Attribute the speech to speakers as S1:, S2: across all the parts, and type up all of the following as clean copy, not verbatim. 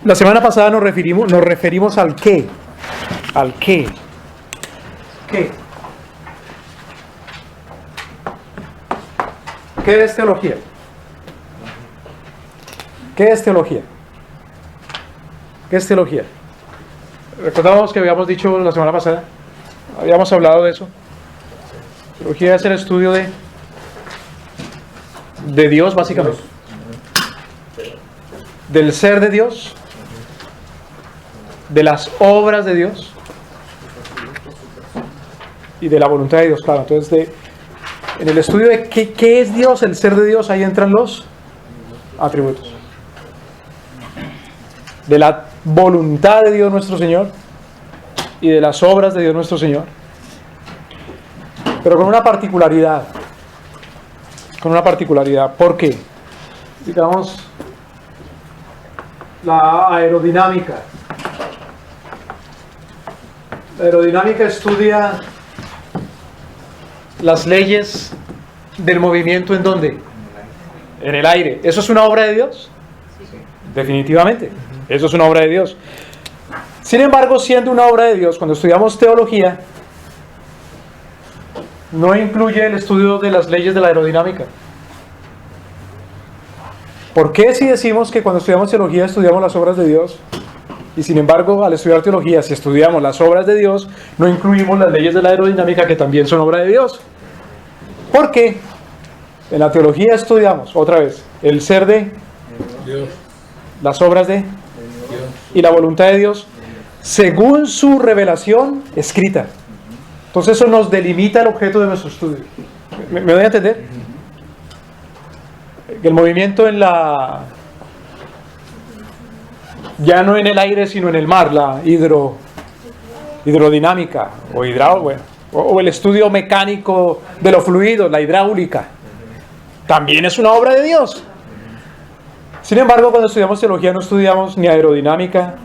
S1: La semana pasada nos referimos al qué. Al qué. ¿Qué? ¿Qué es teología? ¿Qué es teología? ¿Qué es teología? Recordamos que habíamos dicho la semana pasada, habíamos hablado de eso. Teología es el estudio de Dios, básicamente. Del ser de Dios, de las obras de Dios y de la voluntad de Dios, claro. Entonces, en el estudio de qué es Dios, el ser de Dios, ahí entran los atributos. De la voluntad de Dios nuestro Señor y de las obras de Dios nuestro Señor. Pero con una particularidad. Con una particularidad. ¿Por qué? Digamos, la aerodinámica. La aerodinámica estudia las leyes del movimiento ¿en dónde? En el aire. ¿Eso es una obra de Dios? Sí. Definitivamente. Eso es una obra de Dios. Sin embargo, siendo una obra de Dios, cuando estudiamos teología, no incluye el estudio de las leyes de la aerodinámica. ¿Por qué si decimos que cuando estudiamos teología estudiamos las obras de Dios? Y sin embargo, al estudiar teología, si estudiamos las obras de Dios, no incluimos las leyes de la aerodinámica, que también son obra de Dios. ¿Por qué? En la teología estudiamos, otra vez, el ser de Dios, las obras de Dios y la voluntad de Dios, según su revelación escrita. Entonces eso nos delimita el objeto de nuestro estudio. ¿Me doy a entender? El movimiento en la... ya no en el aire sino en el mar, la hidrodinámica o el estudio mecánico de los fluidos, la hidráulica, también es una obra de Dios. Sin embargo, cuando estudiamos teología no estudiamos ni aerodinámica,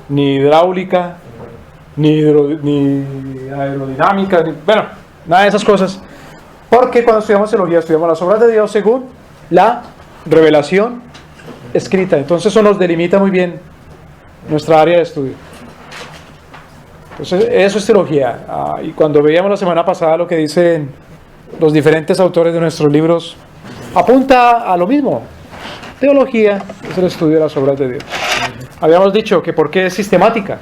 S1: ni hidráulica, ni aerodinámica, nada de esas cosas, porque cuando estudiamos teología estudiamos las obras de Dios según la revelación escrita. Entonces eso nos delimita muy bien nuestra área de estudio. Entonces eso es teología. Y cuando veíamos la semana pasada lo que dicen los diferentes autores de nuestros libros, apunta a lo mismo. Teología es el estudio de las obras de Dios. Habíamos dicho que por qué es sistemática.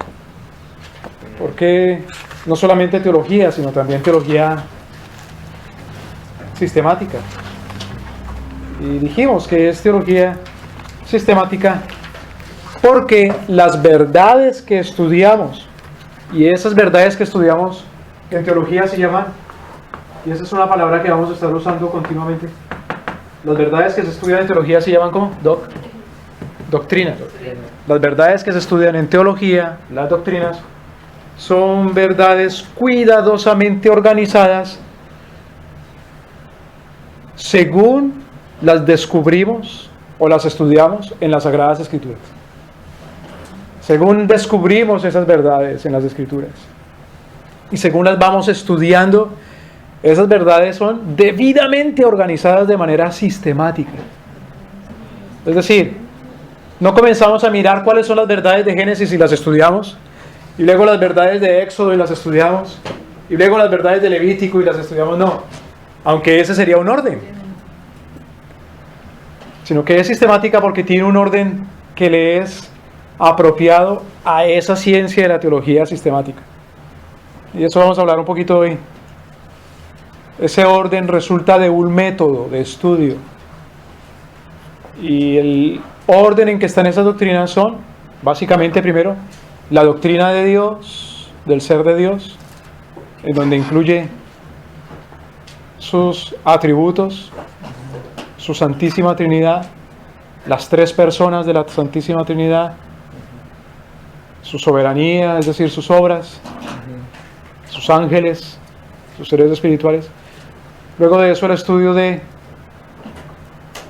S1: ¿Por qué no solamente teología, sino también teología sistemática? Y dijimos que es teología sistemática porque las verdades que estudiamos, y esas verdades que estudiamos en teología se llaman, y esa es una palabra que vamos a estar usando continuamente, las verdades que se estudian en teología se llaman ¿cómo? Doctrina. Las verdades que se estudian en teología, las doctrinas, son verdades cuidadosamente organizadas según las descubrimos o las estudiamos en las Sagradas Escrituras. Según descubrimos esas verdades en las Escrituras y según las vamos estudiando, esas verdades son debidamente organizadas de manera sistemática. Es decir, no comenzamos a mirar cuáles son las verdades de Génesis y las estudiamos, y luego las verdades de Éxodo y las estudiamos, y luego las verdades de Levítico y las estudiamos. No, aunque ese sería un orden, sino que es sistemática porque tiene un orden que le es apropiado a esa ciencia de la teología sistemática. Y eso vamos a hablar un poquito hoy. Ese orden resulta de un método de estudio. Y el orden en que están esas doctrinas son, básicamente, primero, la doctrina de Dios, del ser de Dios, en donde incluye sus atributos, su Santísima Trinidad, las tres personas de la Santísima Trinidad, su soberanía, es decir, sus obras, sus ángeles, sus seres espirituales. Luego de eso el estudio de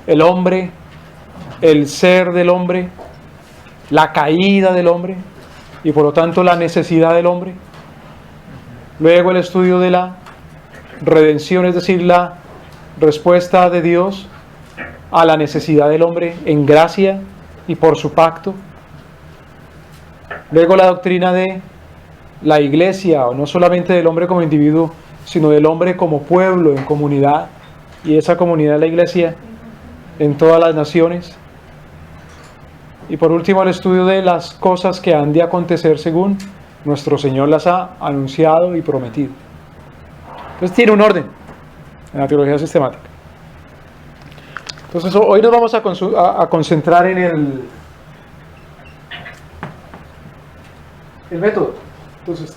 S1: el hombre, el ser del hombre, la caída del hombre y por lo tanto la necesidad del hombre. Luego el estudio de la redención, es decir, la respuesta de Dios a la necesidad del hombre en gracia y por su pacto. Luego la doctrina de la iglesia, o no solamente del hombre como individuo, sino del hombre como pueblo, en comunidad, y esa comunidad es la iglesia en todas las naciones. Y por último el estudio de las cosas que han de acontecer según nuestro Señor las ha anunciado y prometido. Entonces tiene un orden en la teología sistemática. Entonces hoy nos vamos a concentrar en el método. Entonces,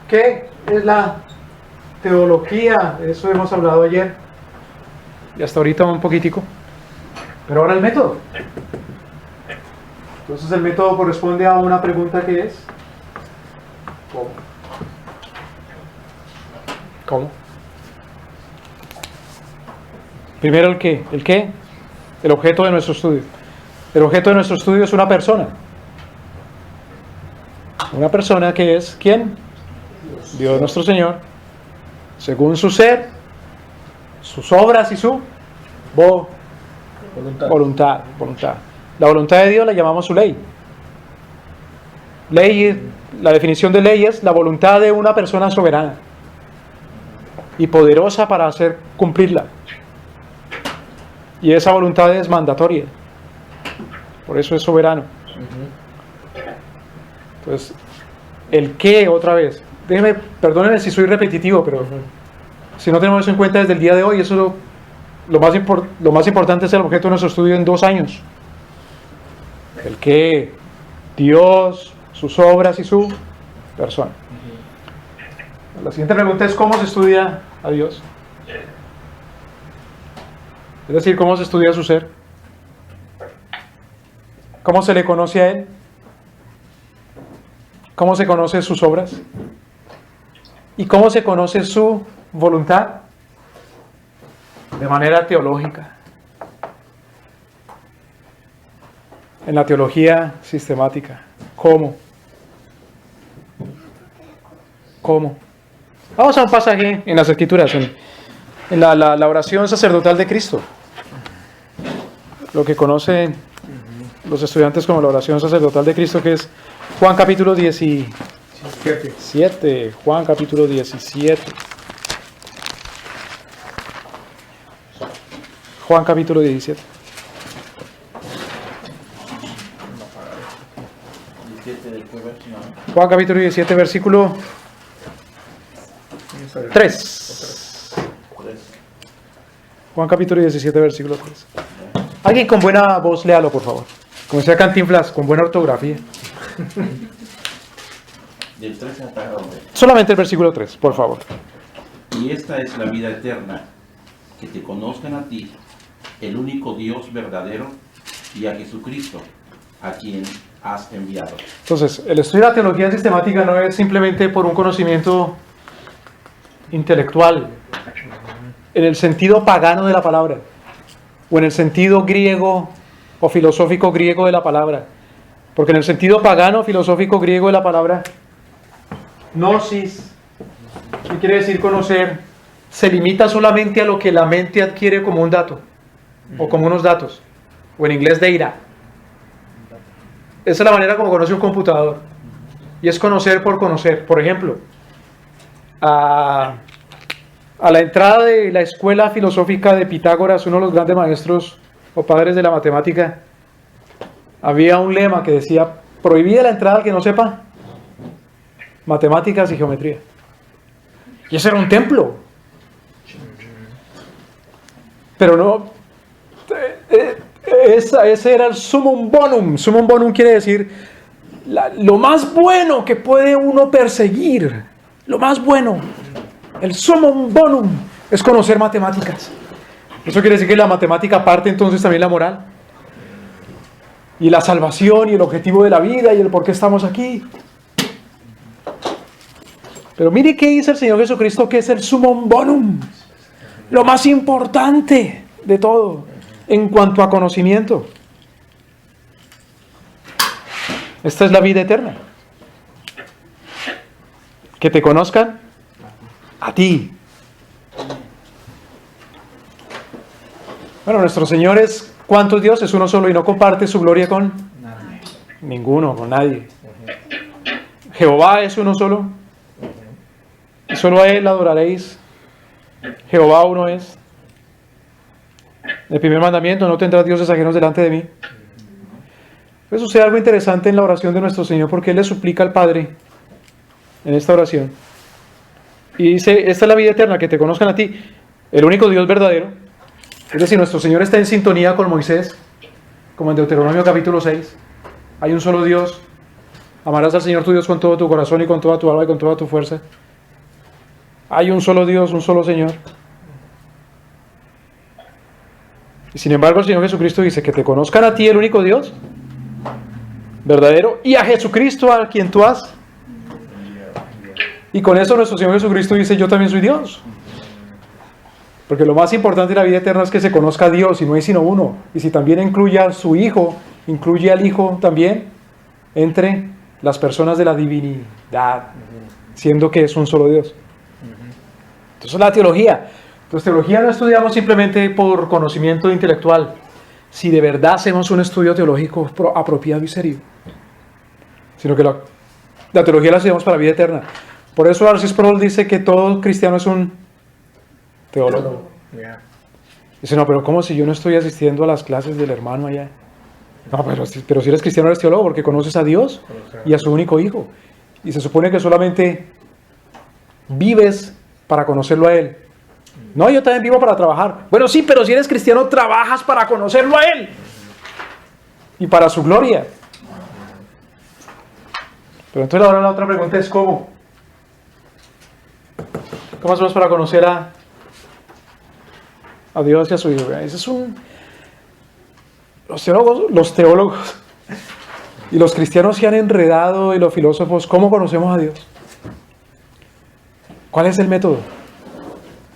S1: ¿qué es la teología? De eso hemos hablado ayer y hasta ahorita un poquitico. Pero ahora el método. Entonces el método corresponde a una pregunta que es ¿cómo? ¿Cómo? Primero el qué. ¿El qué? El objeto de nuestro estudio. El objeto de nuestro estudio es una persona. Una persona que es ¿quién? Dios nuestro Señor, según su ser, sus obras y su voluntad. La voluntad de Dios la llamamos su ley. Ley, la definición de ley es la voluntad de una persona soberana y poderosa para hacer cumplirla. Y esa voluntad es mandatoria. Por eso es soberano. Entonces, el qué otra vez. Perdónenme si soy repetitivo, pero si no tenemos eso en cuenta desde el día de hoy, eso lo más importante es el objeto de nuestro estudio en 2 años. El qué, Dios, sus obras y su persona. La siguiente pregunta es ¿cómo se estudia a Dios? Es decir, ¿cómo se estudia su ser? ¿Cómo se le conoce a Él? ¿Cómo se conoce sus obras? ¿Y cómo se conoce su voluntad? De manera teológica. En la teología sistemática. ¿Cómo? ¿Cómo? Vamos a un pasaje en las Escrituras, en la oración sacerdotal de Cristo. Lo que conocen los estudiantes como la oración sacerdotal de Cristo, que es Juan capítulo 17. Juan capítulo 17. Juan capítulo 17. Juan capítulo 17, versículo 3. Juan capítulo 17, versículo 3. Alguien con buena voz, léalo, por favor. Como decía Cantinflas, con buena ortografía.
S2: Del 3 hasta dónde.
S1: Solamente el versículo 3, por favor.
S2: Y esta es la vida eterna, que te conozcan a ti, el único Dios verdadero, y a Jesucristo, a quien has enviado.
S1: Entonces, el estudio de la teología sistemática no es simplemente por un conocimiento intelectual, en el sentido pagano de la palabra, o en el sentido griego o filosófico griego de la palabra. Porque en el sentido pagano, filosófico griego de la palabra, gnosis, que quiere decir conocer, se limita solamente a lo que la mente adquiere como un dato, o como unos datos, o en inglés data. Esa es la manera como conoce un computador, y es conocer por conocer. Por ejemplo, a la entrada de la escuela filosófica de Pitágoras, uno de los grandes maestros o padres de la matemática, había un lema que decía: prohibida la entrada al que no sepa matemáticas y geometría. Y ese era un templo. Pero no, ese era el summum bonum. Summum bonum quiere decir lo más bueno que puede uno perseguir. Lo más bueno. El summum bonum es conocer matemáticas. Eso quiere decir que la matemática parte entonces también la moral. Y la salvación y el objetivo de la vida y el por qué estamos aquí. Pero mire qué dice el Señor Jesucristo, que es el summum bonum, lo más importante de todo en cuanto a conocimiento. Esta es la vida eterna. Que te conozcan a ti. Bueno, nuestro Señor es, ¿cuántos dioses? Uno solo, y no comparte su gloria con Ninguno, con nadie. Jehová es uno solo. Y solo a Él adoraréis. Jehová uno es. El primer mandamiento: no tendrás dioses ajenos delante de mí. Pues sucede algo interesante en la oración de nuestro Señor, porque Él le suplica al Padre en esta oración. Y dice: esta es la vida eterna, que te conozcan a ti, el único Dios verdadero. Es decir, nuestro Señor está en sintonía con Moisés, como en Deuteronomio capítulo 6. Hay un solo Dios. Amarás al Señor tu Dios con todo tu corazón y con toda tu alma y con toda tu fuerza. Hay un solo Dios, un solo Señor. Y sin embargo el Señor Jesucristo dice: que te conozcan a ti, el único Dios verdadero, y a Jesucristo, a quien tú has. Y con eso nuestro Señor Jesucristo dice: yo también soy Dios. Porque lo más importante de la vida eterna es que se conozca a Dios, y no hay sino uno. Y si también incluye a su Hijo, incluye al Hijo también, entre las personas de la divinidad, siendo que es un solo Dios. Entonces la teología. Entonces teología no estudiamos simplemente por conocimiento intelectual, si de verdad hacemos un estudio teológico apropiado y serio, sino que la teología la estudiamos para la vida eterna. Por eso R.C. Sproul dice que todo cristiano es un teólogo. Dice: no, pero ¿cómo si yo no estoy asistiendo a las clases del hermano allá? No, pero si eres cristiano eres teólogo, porque conoces a Dios y a su único Hijo. Y se supone que solamente vives para conocerlo a Él. No, yo también vivo para trabajar. Bueno, sí, pero si eres cristiano trabajas para conocerlo a Él y para su gloria. Pero entonces ahora la otra pregunta es: ¿cómo? ¿Cómo hacemos para conocer a Dios y a su Hijo? Ese es los teólogos y los cristianos se han enredado, y los filósofos. ¿Cómo conocemos a Dios? ¿Cuál es el método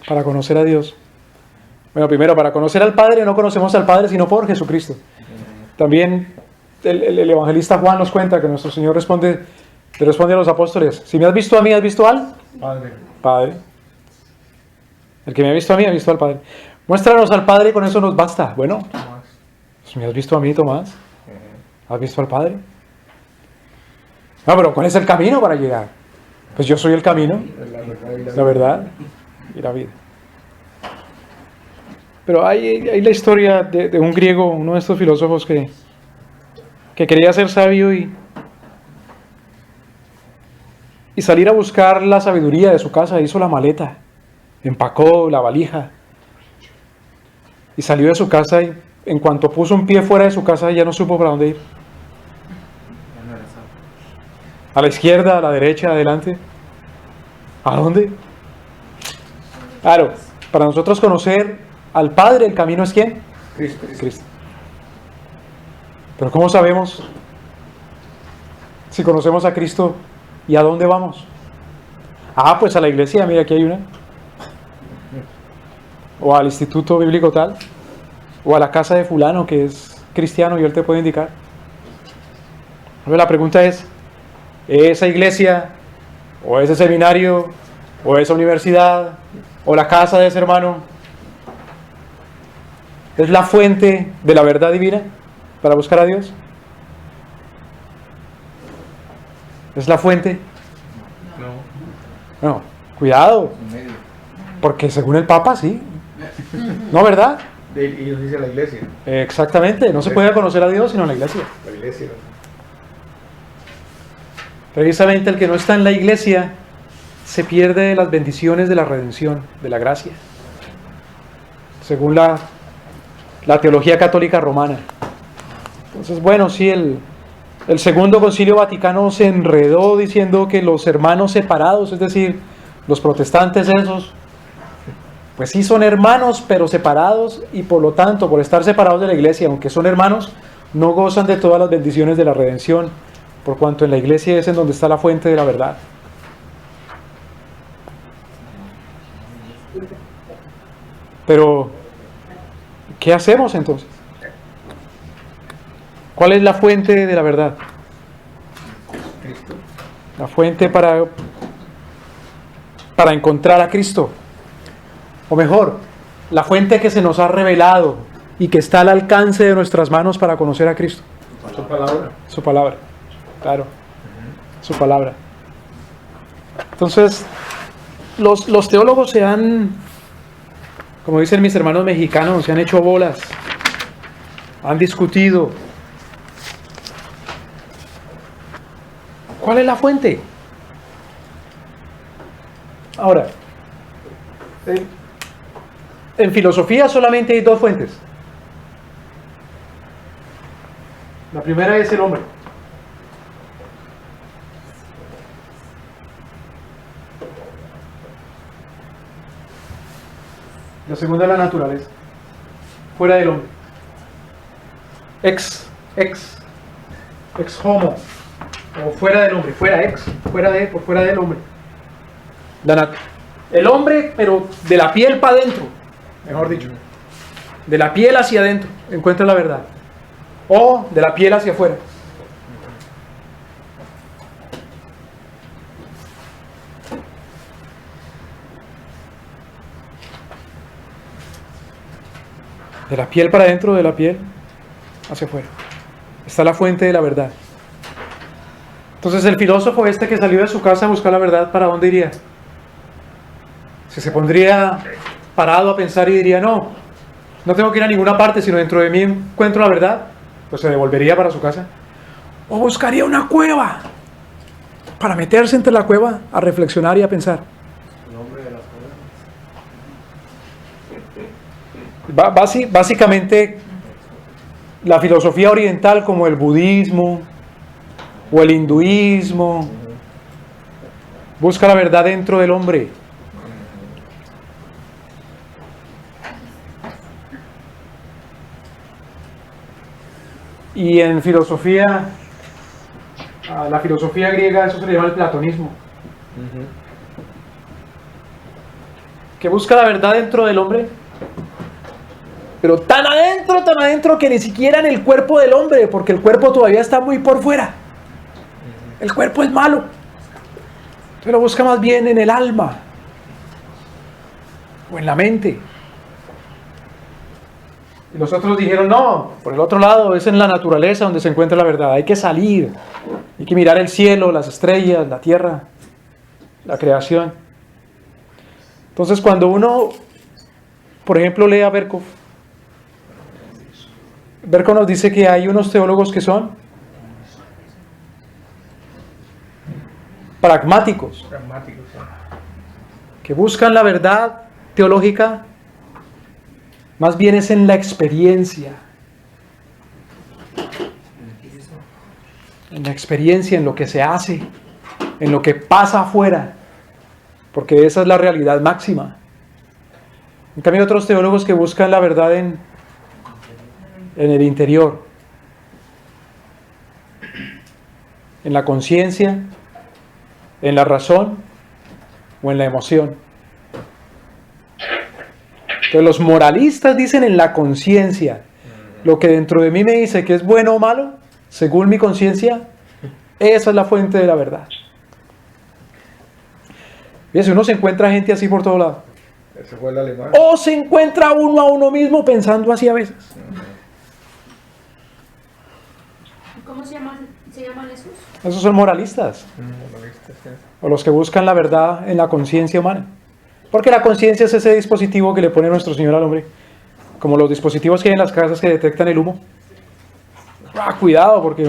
S1: para conocer a Dios? Bueno, primero, para conocer al Padre no conocemos al Padre sino por Jesucristo. También el evangelista Juan nos cuenta que nuestro Señor le responde a los apóstoles: si me has visto a mí, ¿has visto al Padre? El que me ha visto a mí, ha visto al Padre. Muéstranos al Padre y con eso nos basta. Bueno, pues me has visto a mí, Tomás. ¿Has visto al Padre? No, pero ¿cuál es el camino para llegar? Pues yo soy el camino, la verdad y la vida. Pero hay la historia de un griego, uno de estos filósofos que quería ser sabio y salir a buscar la sabiduría de su casa. Hizo la maleta, empacó la valija y salió de su casa, y en cuanto puso un pie fuera de su casa ya no supo para dónde ir. A la izquierda, a la derecha, adelante. ¿A dónde? Claro, para nosotros conocer al Padre, el camino es ¿quién? Cristo. Pero ¿cómo sabemos si conocemos a Cristo y a dónde vamos? Pues a la iglesia, mira, aquí hay una. O al instituto bíblico tal. O a la casa de fulano que es cristiano y él te puede indicar. Pero la pregunta es: ¿esa iglesia, o ese seminario, o esa universidad, o la casa de ese hermano es la fuente de la verdad divina para buscar a Dios? ¿Es la fuente? No, cuidado, porque según el Papa sí. ¿No, verdad?
S3: Y nos dice la iglesia.
S1: Exactamente, no se puede conocer a Dios sino en la iglesia.
S3: La iglesia.
S1: Precisamente el que no está en la iglesia se pierde las bendiciones de la redención, de la gracia, según la teología católica romana. Entonces, bueno, sí, el Segundo Concilio Vaticano se enredó diciendo que los hermanos separados, es decir, los protestantes esos, pues sí son hermanos, pero separados, y por lo tanto, por estar separados de la iglesia, aunque son hermanos, no gozan de todas las bendiciones de la redención, por cuanto en la iglesia es en donde está la fuente de la verdad. Pero, ¿qué hacemos entonces? ¿Cuál es la fuente de la verdad?
S3: Cristo.
S1: La fuente para encontrar a Cristo. O mejor, la fuente que se nos ha revelado y que está al alcance de nuestras manos para conocer a Cristo.
S3: Su palabra.
S1: Su palabra, claro, su palabra. Entonces, los teólogos se han, como dicen mis hermanos mexicanos, se han hecho bolas, han discutido. ¿Cuál es la fuente? Ahora, en filosofía solamente hay dos fuentes. La primera es el hombre. La segunda es la naturaleza. Fuera del hombre. Ex homo. O fuera del hombre. Por fuera del hombre. El hombre, pero de la piel para adentro. Mejor dicho. De la piel hacia adentro. Encuentra la verdad. O de la piel hacia afuera. De la piel para adentro, de la piel hacia afuera. Está la fuente de la verdad. Entonces el filósofo este que salió de su casa a buscar la verdad, ¿para dónde iría? Si se pondría parado a pensar y diría, no tengo que ir a ninguna parte, sino dentro de mí encuentro la verdad, pues se devolvería para su casa. O buscaría una cueva para meterse entre la cueva a reflexionar y a pensar. Básicamente, la filosofía oriental como el budismo o el hinduismo busca la verdad dentro del hombre. Y en filosofía, la filosofía griega, eso se le llama el platonismo, que busca la verdad dentro del hombre, pero tan adentro que ni siquiera en el cuerpo del hombre, porque el cuerpo todavía está muy por fuera. El cuerpo es malo. Entonces lo busca más bien en el alma o en la mente. Y los otros dijeron, no, por el otro lado es en la naturaleza donde se encuentra la verdad. Hay que salir, hay que mirar el cielo, las estrellas, la tierra, la creación. Entonces cuando uno, por ejemplo, lee a Berkov nos dice que hay unos teólogos que son pragmáticos, que buscan la verdad teológica, más bien es en la experiencia. En la experiencia, en lo que se hace, en lo que pasa afuera, porque esa es la realidad máxima. En cambio, hay otros teólogos que buscan la verdad en el interior, en la conciencia, en la razón o en la emoción. Entonces los moralistas dicen en la conciencia, lo que dentro de mí me dice que es bueno o malo, según mi conciencia, esa es la fuente de la verdad. Fíjense, uno se encuentra gente así por todo lado.
S3: Ese fue el alemán.
S1: O se encuentra uno a uno mismo pensando así a veces.
S4: ¿Cómo se llaman esos?
S1: Esos son moralistas. O los que buscan la verdad en la conciencia humana. Porque la conciencia es ese dispositivo que le pone nuestro Señor al hombre. Como los dispositivos que hay en las casas que detectan el humo. Cuidado, porque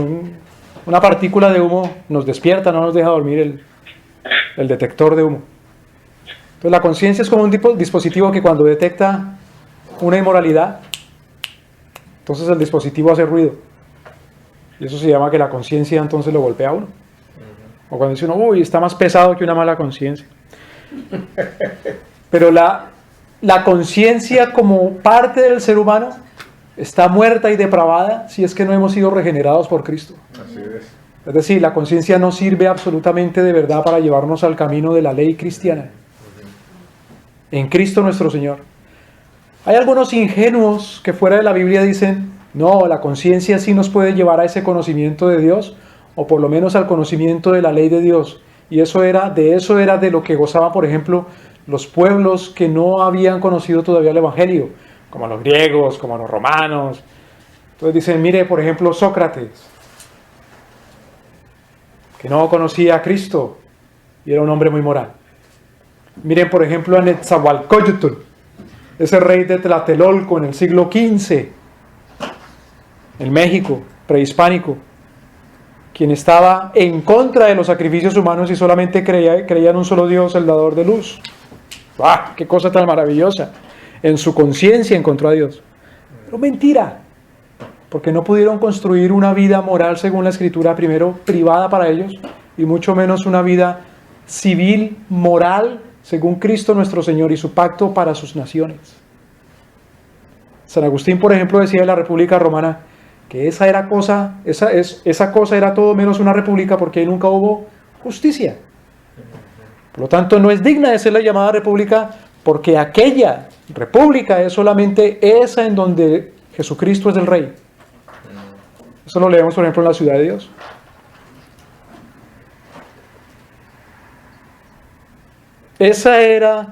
S1: una partícula de humo nos despierta, no nos deja dormir el detector de humo. Entonces la conciencia es como un dispositivo que cuando detecta una inmoralidad, entonces el dispositivo hace ruido. Y eso se llama que la conciencia entonces lo golpea a uno. O cuando dice uno, uy, está más pesado que una mala conciencia. Pero la conciencia como parte del ser humano está muerta y depravada si es que no hemos sido regenerados por Cristo.
S3: Así es.
S1: Es decir, la conciencia no sirve absolutamente de verdad para llevarnos al camino de la ley cristiana. En Cristo nuestro Señor. Hay algunos ingenuos que fuera de la Biblia dicen, no, la conciencia sí nos puede llevar a ese conocimiento de Dios, o por lo menos al conocimiento de la ley de Dios. Y eso era de lo que gozaban, por ejemplo, los pueblos que no habían conocido todavía el Evangelio, como los griegos, como los romanos, Entonces dicen, mire, por ejemplo, Sócrates, que no conocía a Cristo y era un hombre muy moral. Miren, por ejemplo, a Netzahualcóyotl, ese rey de Tlatelolco en el siglo XV, en México, prehispánico, quien estaba en contra de los sacrificios humanos y solamente creía en un solo Dios, el dador de luz. ¡Ah! ¡Qué cosa tan maravillosa! En su conciencia encontró a Dios. Pero mentira, porque no pudieron construir una vida moral según la Escritura, primero privada para ellos, y mucho menos una vida civil, moral, según Cristo nuestro Señor y su pacto para sus naciones. San Agustín, por ejemplo, decía de la República Romana que esa cosa era todo menos una república, porque ahí nunca hubo justicia. Por lo tanto, no es digna de ser la llamada república, porque aquella república es solamente esa en donde Jesucristo es el rey. Eso lo leemos, por ejemplo, en la Ciudad de Dios. Esa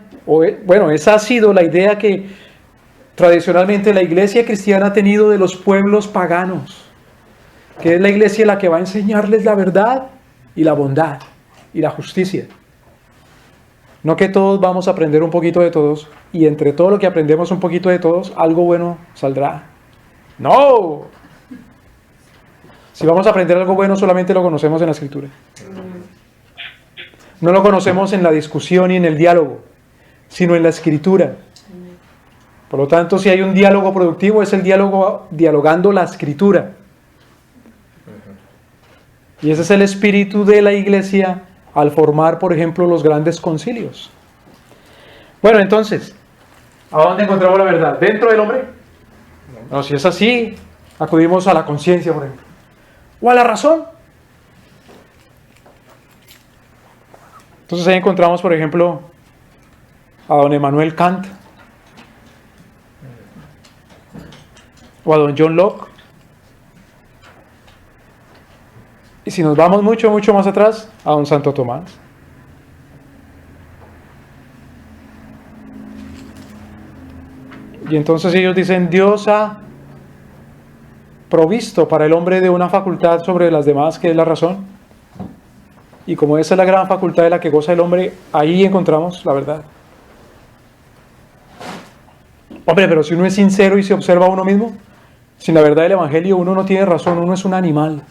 S1: ha sido la idea que tradicionalmente la iglesia cristiana ha tenido de los pueblos paganos, que es la iglesia la que va a enseñarles la verdad y la bondad y la justicia. No que todos vamos a aprender un poquito de todos y entre todo lo que aprendemos un poquito de todos, algo bueno saldrá. ¡No! Si vamos a aprender algo bueno, solamente lo conocemos en la Escritura. No lo conocemos en la discusión y en el diálogo, sino en la Escritura. Por lo tanto, si hay un diálogo productivo, es el diálogo dialogando la Escritura. Y ese es el espíritu de la iglesia al formar, por ejemplo, los grandes concilios. Bueno, entonces, ¿a dónde encontramos la verdad? ¿Dentro del hombre? No, si es así, acudimos a la conciencia, por ejemplo. ¿O a la razón? Entonces ahí encontramos, por ejemplo, a don Emmanuel Kant, o a don John Locke. Y si nos vamos mucho más atrás, a don Santo Tomás. Y entonces ellos dicen, Dios ha provisto para el hombre de una facultad sobre las demás, que es la razón. Y como esa es la gran facultad de la que goza el hombre, ahí encontramos la verdad. Hombre, pero si uno es sincero y se observa a uno mismo, sin la verdad del Evangelio uno no tiene razón, uno es un animal.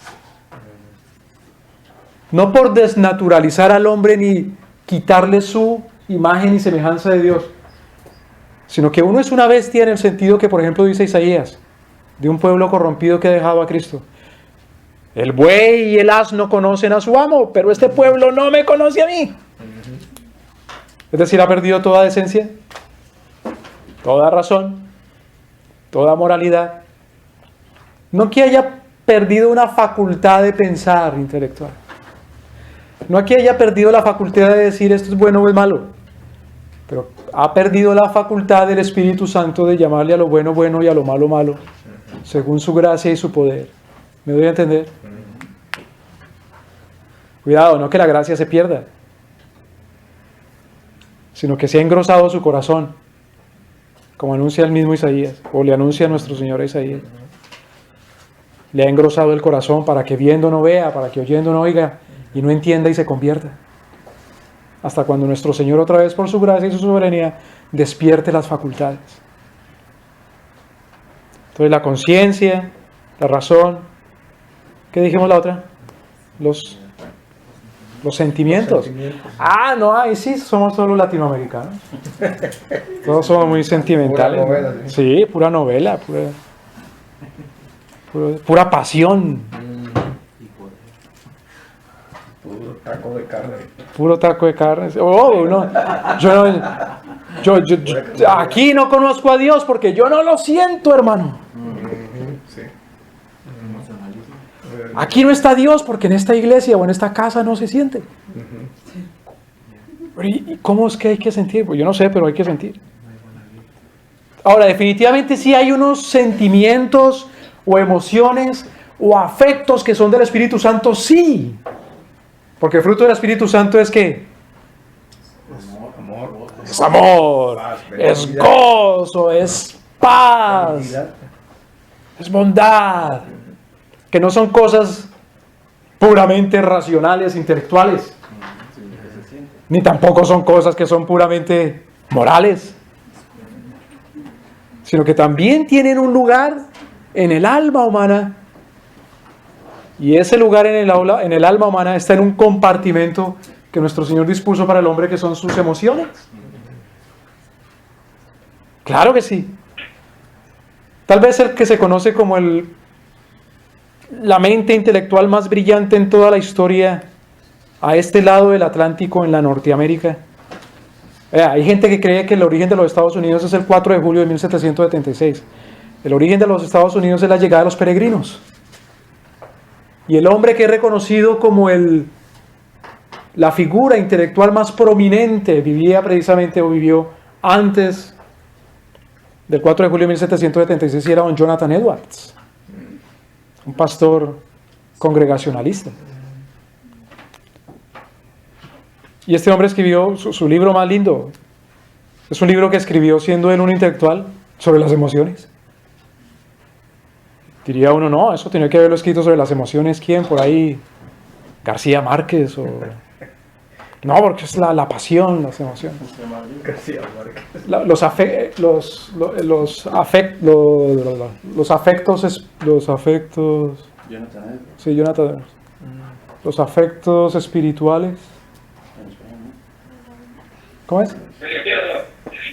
S1: No por desnaturalizar al hombre ni quitarle su imagen y semejanza de Dios, sino que uno es una bestia en el sentido que, por ejemplo, dice Isaías, de un pueblo corrompido que ha dejado a Cristo. El buey y el asno conocen a su amo, pero este pueblo no me conoce a mí. Es decir, ha perdido toda decencia, toda razón, toda moralidad. No que haya perdido una facultad de pensar intelectual. No que haya perdido la facultad de decir esto es bueno o es malo. Pero ha perdido la facultad del Espíritu Santo de llamarle a lo bueno bueno y a lo malo malo, según su gracia y su poder. ¿Me doy a entender? Cuidado, no que la gracia se pierda, sino que se ha engrosado su corazón, como anuncia el mismo Isaías, o le anuncia nuestro Señor a Isaías. Le ha engrosado el corazón para que viendo no vea, para que oyendo no oiga, y no entienda y se convierta. Hasta cuando nuestro Señor otra vez por su gracia y su soberanía despierte las facultades. Entonces la conciencia, la razón, ¿qué dijimos la otra? Los sentimientos. Ah, no, ahí sí somos solo latinoamericanos. Todos somos muy sentimentales.
S3: Pura novela, ¿sí?
S1: Sí, pura novela, pura pasión.
S3: Puro taco de carne.
S1: Puro taco de carne. Oh, no. Yo aquí no conozco a Dios porque yo no lo siento, hermano.
S3: Sí.
S1: Aquí no está Dios porque en esta iglesia o en esta casa no se siente. ¿Y cómo es que hay que sentir? Pues yo no sé, pero hay que sentir. Ahora, definitivamente sí hay unos sentimientos o emociones o afectos que son del Espíritu Santo, sí. Porque el fruto del Espíritu Santo es que
S3: Amor.
S1: es amor,
S3: Paz,
S1: es
S3: benignidad.
S1: gozo, es paz,
S3: Benignidad.
S1: es bondad, que no son cosas puramente racionales, intelectuales, ni tampoco son cosas que son puramente morales, sino que también tienen un lugar en el alma humana, y ese lugar en el alma humana está en un compartimento que nuestro Señor dispuso para el hombre, que son sus emociones. Claro que sí. Tal vez el que se conoce como la mente intelectual más brillante en toda la historia, a este lado del Atlántico, en la Norteamérica. Hay gente que cree que el origen de los Estados Unidos es el 4 de julio de 1776. El origen de los Estados Unidos es la llegada de los peregrinos. Y el hombre que es reconocido como la figura intelectual más prominente vivió antes del 4 de julio de 1776, y era don Jonathan Edwards, un pastor congregacionalista. Y este hombre escribió su libro más lindo. Es un libro que escribió siendo él un intelectual sobre las emociones. Diría uno, no, eso tenía que haberlo escrito sobre las emociones. ¿Quién? Por ahí, García Márquez o... No, porque es la pasión, las emociones.
S3: García Márquez.
S1: Los afectos.
S2: Jonathan Edwards.
S1: Sí, Jonathan Edwards. Los afectos espirituales. ¿Cómo es?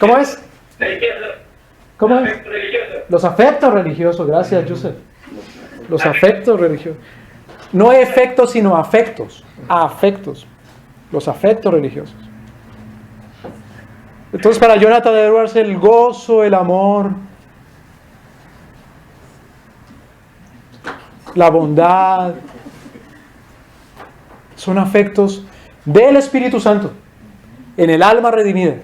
S1: ¿Cómo es? ¿Cómo es? Los afectos religiosos. Gracias, Joseph. Los afectos religiosos. No efectos, sino afectos. Afectos. Los afectos religiosos. Entonces, para Jonathan Edwards, el gozo, el amor, la bondad, son afectos del Espíritu Santo en el alma redimida.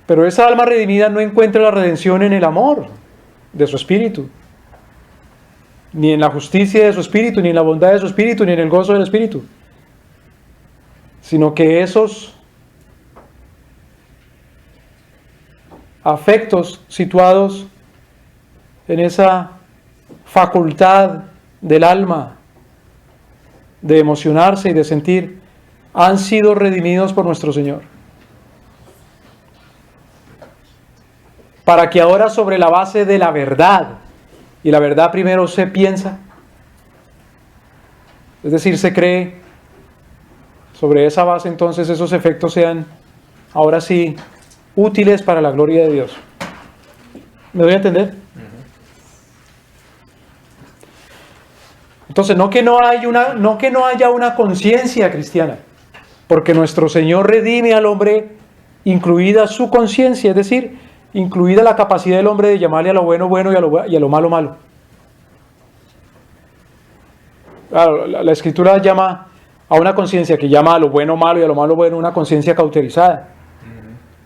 S1: Pero esa alma redimida no encuentra la redención en el amor de su espíritu, ni en la justicia de su espíritu, ni en la bondad de su espíritu, ni en el gozo del espíritu, sino que esos afectos situados en esa facultad del alma de emocionarse y de sentir han sido redimidos por nuestro Señor, para que ahora, sobre la base de la verdad, y la verdad primero se piensa, es decir, se cree, sobre esa base entonces esos efectos sean ahora sí útiles para la gloria de Dios. ¿Me doy a entender? Entonces, no que no haya una conciencia cristiana, porque nuestro Señor redime al hombre, incluida su conciencia, es decir, incluida la capacidad del hombre de llamarle a lo bueno bueno y a lo malo malo. Claro, la Escritura llama a una conciencia que llama a lo bueno malo y a lo malo bueno una conciencia cauterizada,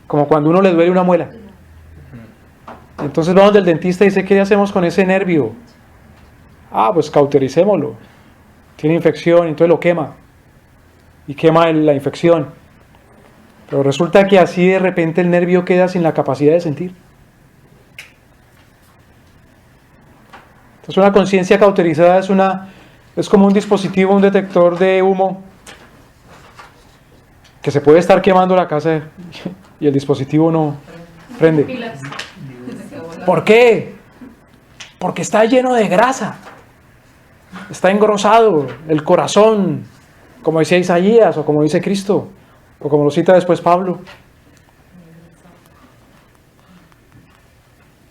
S1: como cuando uno le duele una muela. Entonces vamos del dentista y dice, ¿qué hacemos con ese nervio? Pues cautericémoslo. Tiene infección, entonces lo quema. Y quema la infección. Pero resulta que así de repente el nervio queda sin la capacidad de sentir. Entonces una conciencia cauterizada es como un dispositivo, un detector de humo, que se puede estar quemando la casa y el dispositivo no prende. ¿Por qué? Porque está lleno de grasa. Está engrosado el corazón, como decía Isaías, o como dice Cristo, o como lo cita después Pablo.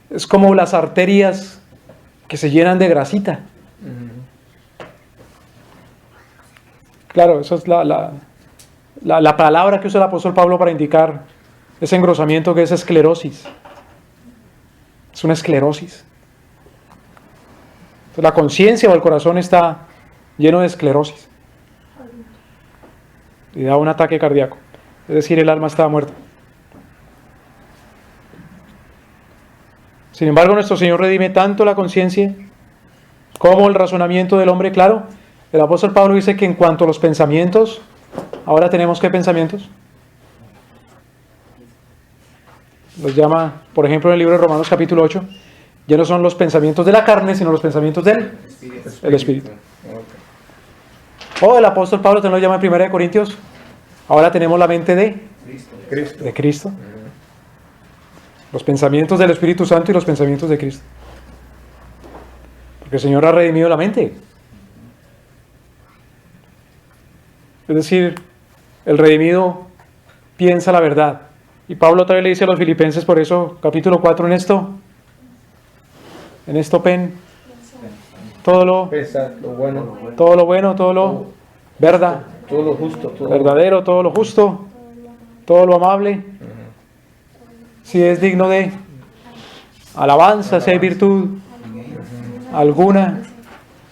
S1: Es como las arterias que se llenan de grasita. Claro, esa es la palabra que usa el apóstol Pablo para indicar ese engrosamiento, que es esclerosis. Es una esclerosis. Entonces, la conciencia o el corazón está lleno de esclerosis y da un ataque cardíaco, es decir, el alma está muerta. Sin embargo, nuestro Señor redime tanto la conciencia como el razonamiento del hombre. Claro, el apóstol Pablo dice que en cuanto a los pensamientos, ahora tenemos ¿qué pensamientos? Los llama, por ejemplo, en el libro de Romanos capítulo 8, Ya no son los pensamientos de la carne, sino los pensamientos del el Espíritu.
S3: Ok.
S1: El apóstol Pablo te lo llama en 1 Corintios. Ahora tenemos la mente
S3: Cristo.
S1: de Cristo. Los pensamientos del Espíritu Santo y los pensamientos de Cristo. Porque el Señor ha redimido la mente. Es decir, el redimido piensa la verdad. Y Pablo otra vez le dice a los filipenses, por eso, capítulo 4, en esto pen, todo lo
S3: Pensar lo bueno,
S1: bueno, todo lo verdad,
S3: todo lo justo, todo
S1: verdadero, todo lo justo, todo lo amable, si es digno de alabanza, si hay virtud alguna,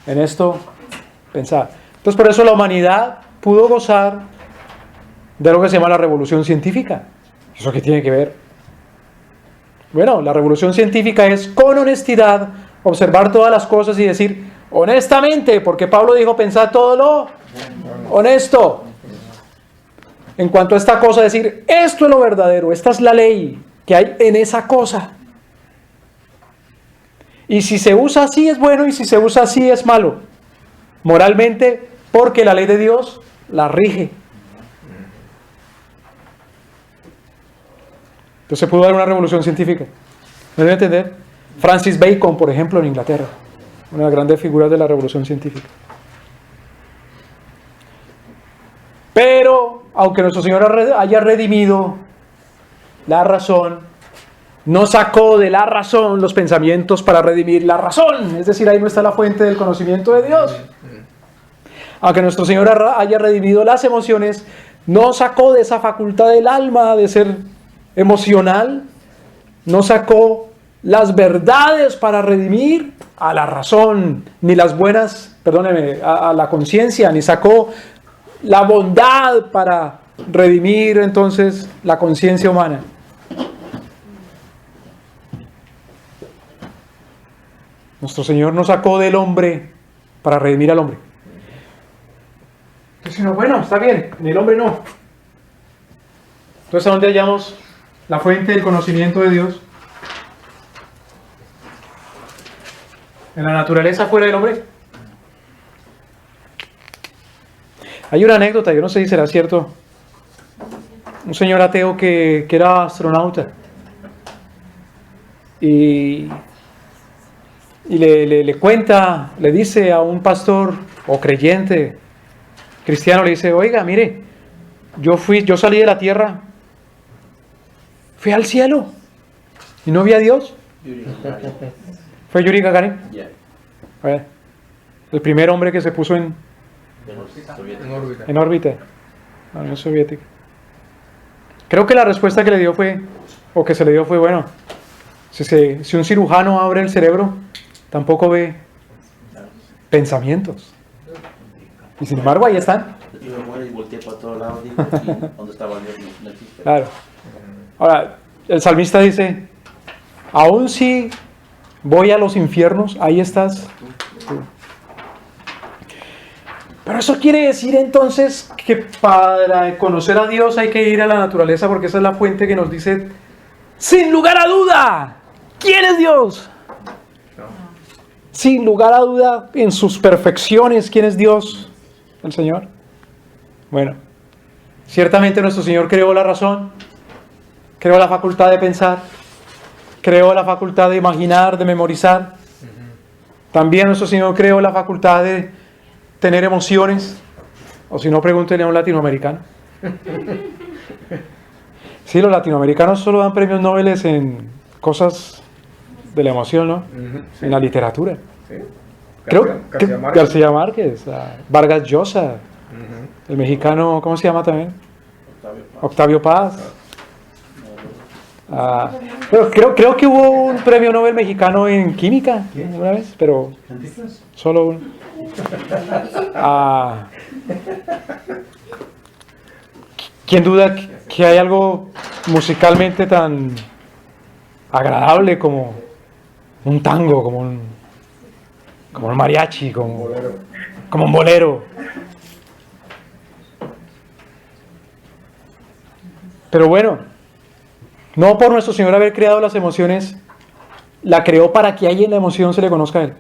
S1: en esto pensar. Entonces por eso la humanidad pudo gozar de lo que se llama la revolución científica. ¿Eso qué tiene que ver? Bueno, la revolución científica es con honestidad observar todas las cosas y decir honestamente, porque Pablo dijo pensad todo lo honesto. En cuanto a esta cosa, decir esto es lo verdadero, esta es la ley que hay en esa cosa. Y si se usa así es bueno y si se usa así es malo. Moralmente, porque la ley de Dios la rige. Entonces se pudo dar una revolución científica. ¿Me debe entender? Francis Bacon, por ejemplo, en Inglaterra. Una de las grandes figuras de la revolución científica. Pero, aunque nuestro Señor haya redimido la razón, no sacó de la razón los pensamientos para redimir la razón. Es decir, ahí no está la fuente del conocimiento de Dios. Aunque nuestro Señor haya redimido las emociones, no sacó de esa facultad del alma de ser emocional, no sacó las verdades para redimir a la razón, ni las buenas, perdóneme, a la conciencia, ni sacó la bondad para redimir entonces la conciencia humana. Nuestro Señor no sacó del hombre para redimir al hombre. Entonces, bueno, está bien, en el hombre no. Entonces, ¿a dónde hallamos la fuente del conocimiento de Dios? ¿En la naturaleza fuera del hombre? Hay una anécdota, yo no sé si será cierto. Un señor ateo que era astronauta. Y le cuenta, le dice a un pastor o creyente cristiano, le dice, oiga, mire, yo salí de la tierra, fui al cielo y no vi a Dios. Fue Yuri Gagarin. El primer hombre que se puso en órbita, la Unión Soviética. Creo que la respuesta que le dio fue, o que se le dio fue, bueno, si un cirujano abre el cerebro, tampoco ve pensamientos. Y sin embargo, ahí están.
S2: Yo me muero y volteé para todos lados, digo, ¿dónde estaba Dios? No existe.
S1: Claro. Ahora, el salmista dice, aun si voy a los infiernos, ahí estás tú. Pero eso quiere decir entonces que para conocer a Dios hay que ir a la naturaleza, porque esa es la fuente que nos dice, sin lugar a duda, ¿quién es Dios? Sin lugar a duda, en sus perfecciones, ¿quién es Dios? El Señor. Bueno, ciertamente nuestro Señor creó la razón, creó la facultad de pensar, creó la facultad de imaginar, de memorizar. También nuestro Señor creó la facultad de tener emociones, o si no, pregúntele a un latinoamericano. Sí, los latinoamericanos solo dan premios Nobel en cosas de la emoción, ¿no?
S3: Sí.
S1: En la literatura.
S3: Sí.
S1: Creo que García Márquez, Vargas Llosa,
S3: Uh-huh.
S1: el mexicano, ¿cómo se llama también?
S2: Octavio Paz.
S1: Octavio Paz. Pero creo que hubo un premio Nobel mexicano en química una vez, pero solo uno. ¿Quién duda que hay algo musicalmente tan agradable como un tango, como un mariachi, como un bolero? Pero bueno, no por nuestro Señor haber creado las emociones, la creó para que ahí en la emoción se le conozca a Él.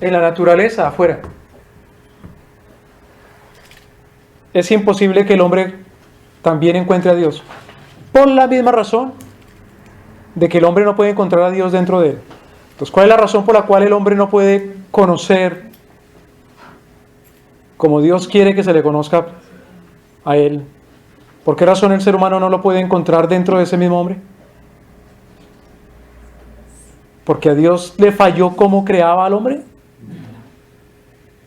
S1: En la naturaleza, afuera, es imposible que el hombre también encuentre a Dios. Por la misma razón de que el hombre no puede encontrar a Dios dentro de él. Entonces, ¿cuál es la razón por la cual el hombre no puede conocer como Dios quiere que se le conozca a él? ¿Por qué razón el ser humano no lo puede encontrar dentro de ese mismo hombre? ¿Porque a Dios le falló cómo creaba al hombre?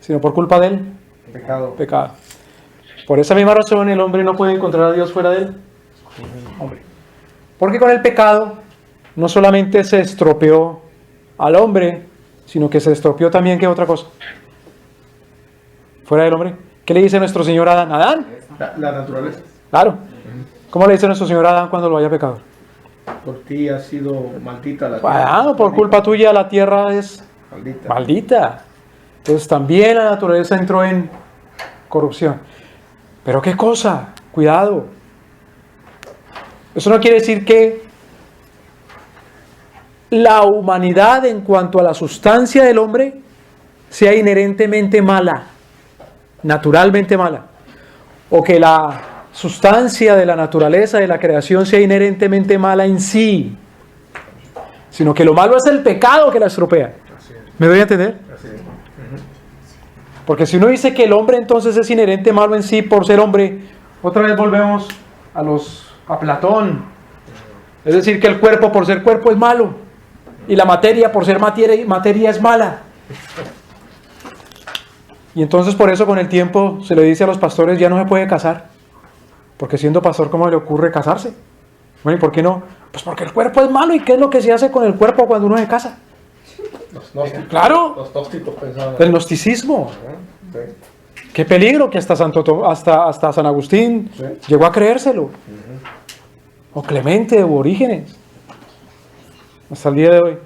S1: Sino por culpa de él. Pecado. Por esa misma razón el hombre no puede encontrar a Dios fuera de él. Hombre. Porque con el pecado no solamente se estropeó al hombre, sino que se estropeó también, ¿qué otra cosa? Fuera del hombre. ¿Qué le dice nuestro Señor a Adán? ¿Adán?
S3: La naturaleza.
S1: Claro. ¿Cómo le dice nuestro Señor a Adán cuando lo haya pecado?
S3: Por ti ha sido maldita la tierra.
S1: Ah, por culpa tuya la tierra es maldita. Entonces también la naturaleza entró en corrupción. Pero ¿qué cosa? Cuidado. Eso no quiere decir que la humanidad en cuanto a la sustancia del hombre sea inherentemente mala, naturalmente mala, o que la sustancia de la naturaleza de la creación sea inherentemente mala en sí, sino que lo malo es el pecado que la estropea. ¿Me doy a entender? Porque si uno dice que el hombre entonces es inherente malo en sí por ser hombre, otra vez volvemos a Platón. Es decir, que el cuerpo por ser cuerpo es malo y la materia por ser materia es mala. Y entonces por eso con el tiempo se le dice a los pastores ya no se puede casar, porque siendo pastor ¿cómo le ocurre casarse? Bueno, ¿y por qué no? Pues porque el cuerpo es malo. ¿Y qué es lo que se hace con el cuerpo cuando uno se casa?
S3: Los gnósticos.
S1: Claro,
S3: Los gnósticos pensaban.
S1: el gnosticismo.
S3: Sí.
S1: Qué peligro que hasta San Agustín llegó a creérselo. O Clemente o Orígenes. Hasta el día de hoy.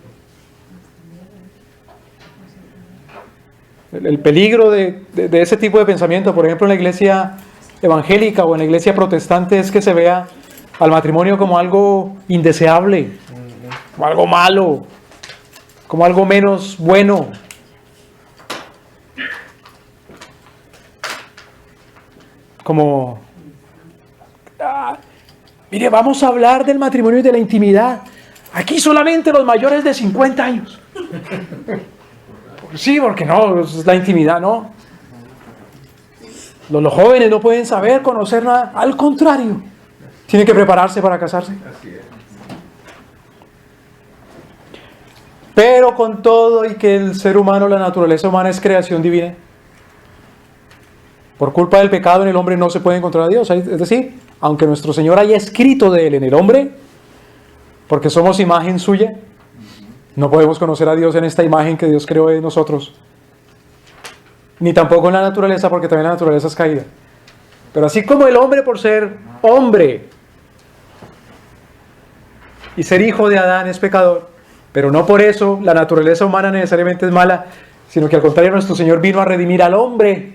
S1: El peligro de ese tipo de pensamiento, por ejemplo en la iglesia evangélica o en la iglesia protestante, es que se vea al matrimonio como algo indeseable, como algo malo, como algo menos bueno. Como, mire, vamos a hablar del matrimonio y de la intimidad. Aquí solamente los mayores de 50 años. Sí, porque no, es la intimidad, ¿no? Los jóvenes no pueden saber, conocer nada. Al contrario, tienen que prepararse para casarse. Pero con todo y que el ser humano, la naturaleza humana es creación divina, por culpa del pecado en el hombre no se puede encontrar a Dios. Es decir, aunque nuestro Señor haya escrito de Él en el hombre, porque somos imagen suya, no podemos conocer a Dios en esta imagen que Dios creó en nosotros. Ni tampoco en la naturaleza, porque también la naturaleza es caída. Pero así como el hombre por ser hombre y ser hijo de Adán es pecador, pero no por eso la naturaleza humana necesariamente es mala, sino que al contrario nuestro Señor vino a redimir al hombre.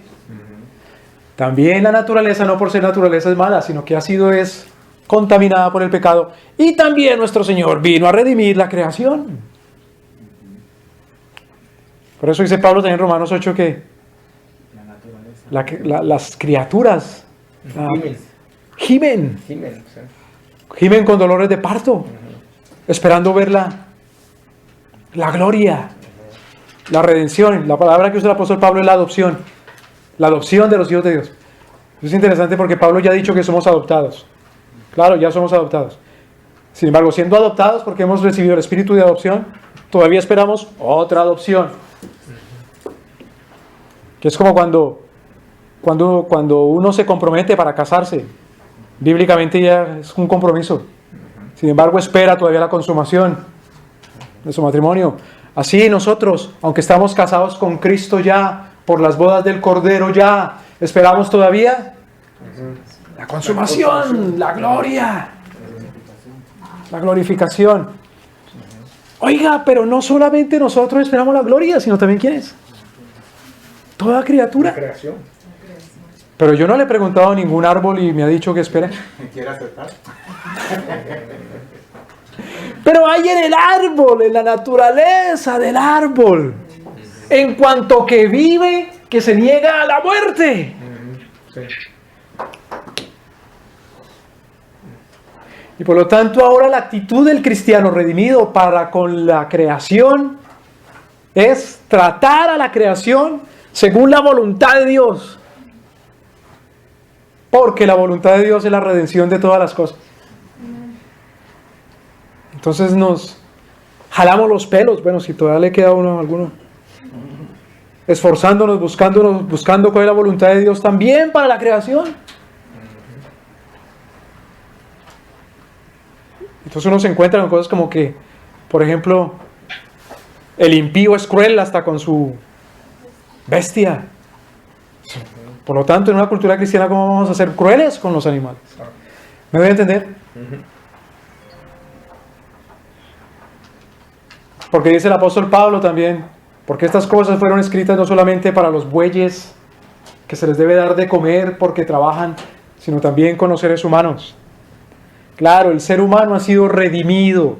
S1: También la naturaleza, no por ser naturaleza es mala, sino que es contaminada por el pecado. Y también nuestro Señor vino a redimir la creación. Por eso dice Pablo también en Romanos 8 que las criaturas gimen con dolores de parto, esperando ver la gloria, la redención. La palabra que usa el apóstol Pablo es la adopción de los hijos de Dios. Eso es interesante porque Pablo ya ha dicho que somos adoptados. Claro, ya somos adoptados. Sin embargo, siendo adoptados porque hemos recibido el espíritu de adopción, todavía esperamos otra adopción. Que es como cuando uno se compromete para casarse. Bíblicamente ya es un compromiso. Sin embargo, espera todavía la consumación de su matrimonio. Así nosotros, aunque estamos casados con Cristo ya, por las bodas del Cordero ya, esperamos todavía la consumación, la gloria, la glorificación. Oiga, pero no solamente nosotros esperamos la gloria, sino también ¿quiénes? Toda criatura. Pero yo no le he preguntado a ningún árbol y me ha dicho que espere.
S5: ¿Quiere aceptar?
S1: Pero hay en el árbol, en la naturaleza del árbol, en cuanto que vive, que se niega a la muerte.
S3: Sí.
S1: Y por lo tanto ahora la actitud del cristiano redimido para con la creación es tratar a la creación según la voluntad de Dios. Porque la voluntad de Dios es la redención de todas las cosas. Entonces nos jalamos los pelos, bueno, si todavía le queda uno alguno, esforzándonos, buscando cuál es la voluntad de Dios también para la creación. Entonces uno se encuentra con cosas como que, por ejemplo, el impío es cruel hasta con su bestia. Por lo tanto, en una cultura cristiana, ¿cómo vamos a ser crueles con los animales? ¿Me voy a entender? Porque dice el apóstol Pablo también, porque estas cosas fueron escritas no solamente para los bueyes, que se les debe dar de comer porque trabajan, sino también con los seres humanos. Claro, el ser humano ha sido redimido,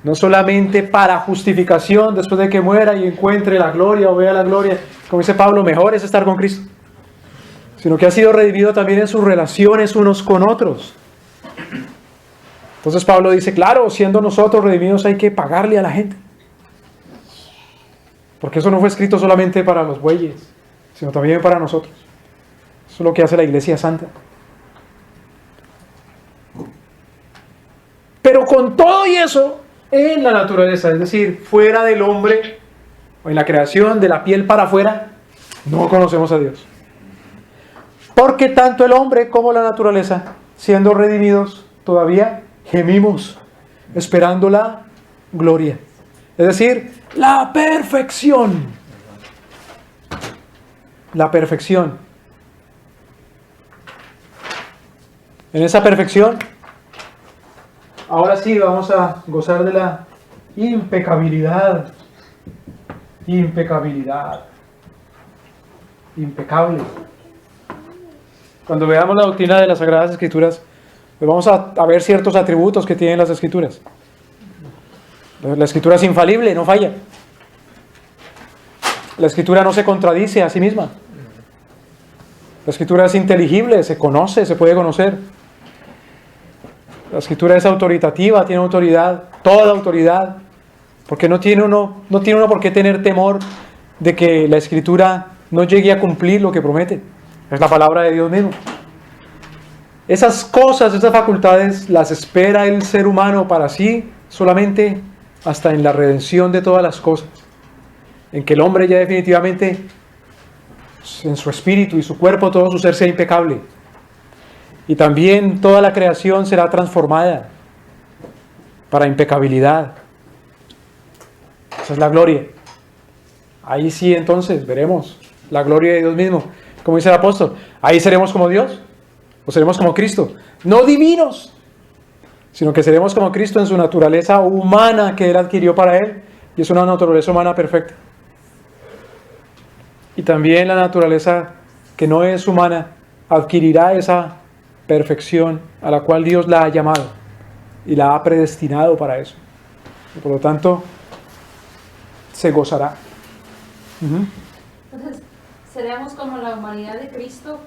S1: no solamente para justificación después de que muera y encuentre la gloria o vea la gloria, como dice Pablo, mejor es estar con Cristo, sino que ha sido redimido también en sus relaciones unos con otros. Entonces Pablo dice, claro, siendo nosotros redimidos hay que pagarle a la gente, porque eso no fue escrito solamente para los bueyes, sino también para nosotros. Eso es lo que hace la Iglesia Santa. Pero con todo y eso, en la naturaleza, es decir, fuera del hombre, o en la creación, de la piel para afuera, no conocemos a Dios. Porque tanto el hombre como la naturaleza, siendo redimidos, todavía gemimos, esperando la gloria. Es decir, la perfección. La perfección. En esa perfección, ahora sí vamos a gozar de la impecabilidad. Impecabilidad. Impecable. Cuando veamos la doctrina de las Sagradas Escrituras, pues vamos a ver ciertos atributos que tienen las Escrituras. La Escritura es infalible, no falla. La Escritura no se contradice a sí misma. La Escritura es inteligible, se conoce, se puede conocer. La Escritura es autoritativa, tiene autoridad, toda autoridad, porque no tiene uno por qué tener temor de que la Escritura no llegue a cumplir lo que promete. Es la palabra de Dios mismo. Esas cosas, esas facultades las espera el ser humano para sí solamente hasta en la redención de todas las cosas, en que el hombre ya definitivamente en su espíritu y su cuerpo, todo su ser sea impecable. Y también toda la creación será transformada para impecabilidad. Esa es la gloria. Ahí sí entonces veremos la gloria de Dios mismo. Como dice el apóstol, ahí seremos como Dios, o seremos como Cristo. No divinos, sino que seremos como Cristo en su naturaleza humana que Él adquirió para Él. Y es una naturaleza humana perfecta. Y también la naturaleza que no es humana adquirirá esa perfección a la cual Dios la ha llamado y la ha predestinado para eso. Y por lo tanto, se gozará.
S4: Entonces, ¿seremos como la humanidad de Cristo?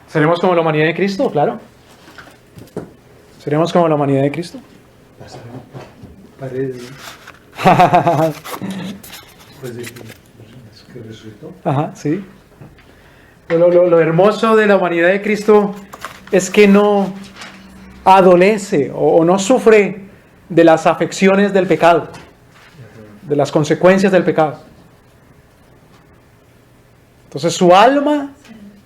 S1: ¿Seremos como la humanidad de Cristo? Claro. ¿Seremos como la humanidad de Cristo?
S3: Paredes. Pues de que resucitó.
S1: Ajá, sí. Lo hermoso de la humanidad de Cristo es que no adolece o no sufre de las afecciones del pecado, de las consecuencias del pecado. Entonces su alma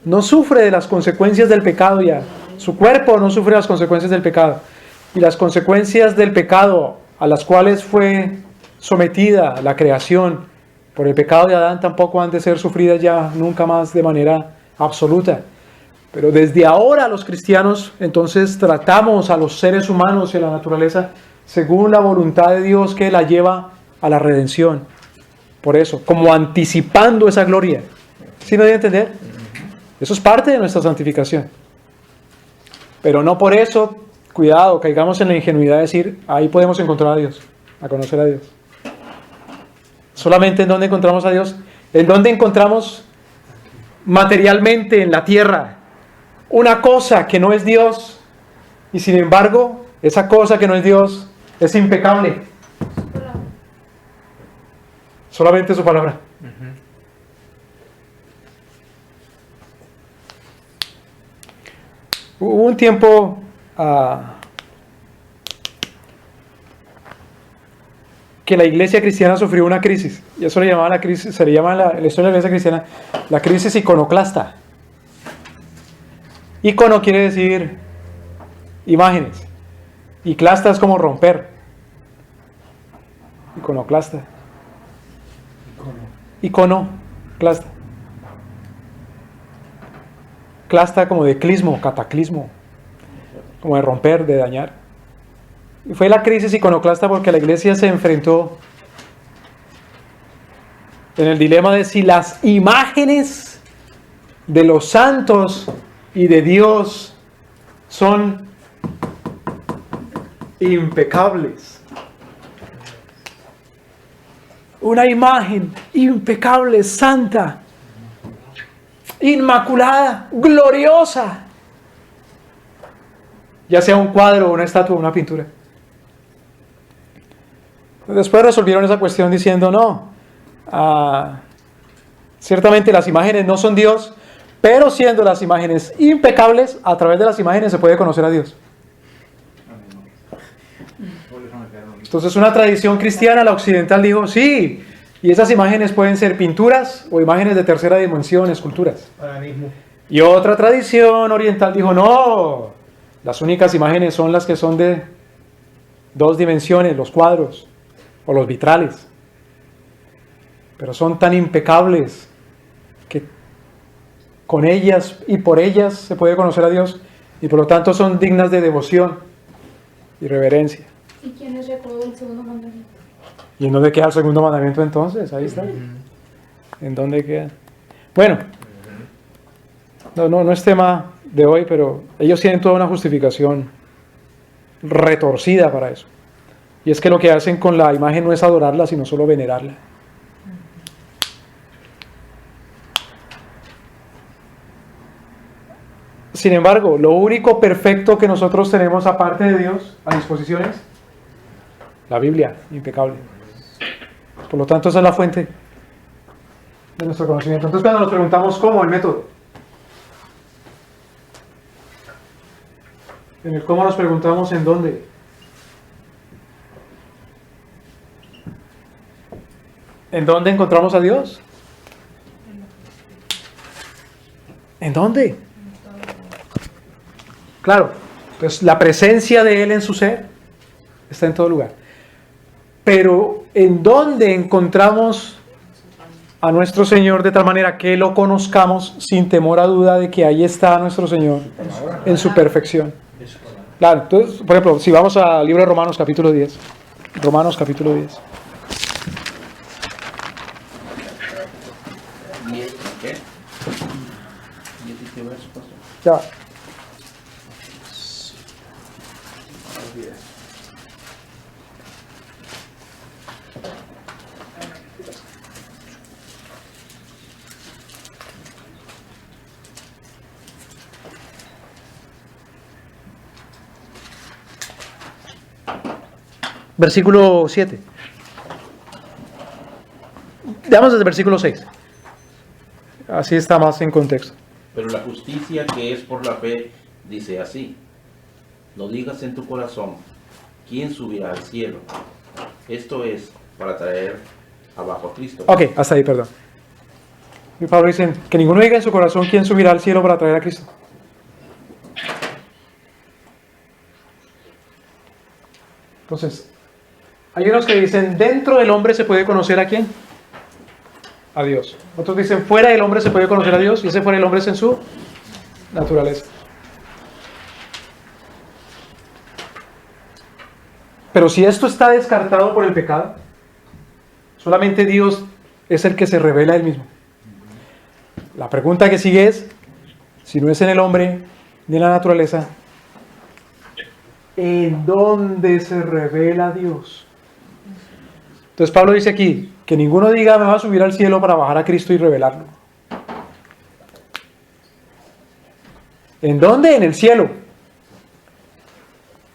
S1: no sufre de las consecuencias del pecado ya. Su cuerpo no sufre las consecuencias del pecado. Y las consecuencias del pecado a las cuales fue sometida la creación por el pecado de Adán tampoco han de ser sufridas ya nunca más de manera absoluta. Pero desde ahora los cristianos entonces tratamos a los seres humanos y a la naturaleza según la voluntad de Dios que la lleva a la redención. Por eso, como anticipando esa gloria. ¿Sí me voy a entender? Eso es parte de nuestra santificación. Pero no por eso, cuidado, caigamos en la ingenuidad de decir, ahí podemos encontrar a Dios, a conocer a Dios. Solamente en donde encontramos a Dios, en donde encontramos materialmente en la tierra una cosa que no es Dios, y sin embargo, esa cosa que no es Dios es impecable. Solamente su palabra. Hubo un tiempo que la iglesia cristiana sufrió una crisis, y eso le llamaba la crisis, se le llama en la historia de la iglesia cristiana la crisis iconoclasta. Icono quiere decir imágenes, y clasta es como romper. Iconoclasta. Iconoclasta. Clasta como de clismo, cataclismo, como de romper, de dañar. Y fue la crisis iconoclasta porque la iglesia se enfrentó en el dilema de si las imágenes de los santos y de Dios son impecables. Una imagen impecable, santa, inmaculada, gloriosa, ya sea un cuadro, una estatua, una pintura. Después resolvieron esa cuestión diciendo no, ciertamente las imágenes no son Dios, pero siendo las imágenes impecables, a través de las imágenes se puede conocer a Dios. Entonces una tradición cristiana, la occidental, dijo sí, y esas imágenes pueden ser pinturas o imágenes de tercera dimensión, esculturas. Y otra tradición oriental dijo no, las únicas imágenes son las que son de 2 dimensiones, los cuadros o los vitrales. Pero son tan impecables que con ellas y por ellas se puede conocer a Dios, y por lo tanto son dignas de devoción y reverencia.
S4: ¿Y quién les recordó el segundo mandamiento?
S1: ¿Y en dónde queda el segundo mandamiento entonces? Ahí está. ¿En dónde queda? Bueno, no es tema de hoy, pero ellos tienen toda una justificación retorcida para eso. Y es que lo que hacen con la imagen no es adorarla, sino solo venerarla. Sin embargo, lo único perfecto que nosotros tenemos aparte de Dios a disposición es la Biblia, impecable. Por lo tanto, esa es la fuente de nuestro conocimiento. Entonces, cuando nos preguntamos cómo, el método. En el cómo nos preguntamos en dónde. ¿En dónde encontramos a Dios? ¿En dónde? Claro, entonces la presencia de Él en su ser está en todo lugar. Pero ¿en dónde encontramos a nuestro Señor de tal manera que lo conozcamos sin temor a duda de que ahí está nuestro Señor en su perfección? Claro, entonces, por ejemplo, si vamos al libro de Romanos capítulo 10. Romanos capítulo 10.
S2: ¿Qué? ¿qué verso, pastor?
S1: Ya. Versículo 7. Veamos desde el versículo 6. Así está más en contexto.
S2: Pero la justicia que es por la fe dice así: no digas en tu corazón, ¿quién subirá al cielo? Esto es para traer abajo a Cristo.
S1: Ok, hasta ahí, perdón. Y Pablo dice, que ninguno diga en su corazón quién subirá al cielo para traer a Cristo. Entonces, hay unos que dicen, dentro del hombre se puede conocer a quién. A Dios. Otros dicen, fuera del hombre se puede conocer a Dios, y ese fuera del hombre es en su naturaleza. Pero si esto está descartado por el pecado, solamente Dios es el que se revela a Él mismo. La pregunta que sigue es, si no es en el hombre ni en la naturaleza, ¿en dónde se revela Dios? Entonces Pablo dice aquí, que ninguno diga me va a subir al cielo para bajar a Cristo y revelarlo. ¿En dónde? En el cielo.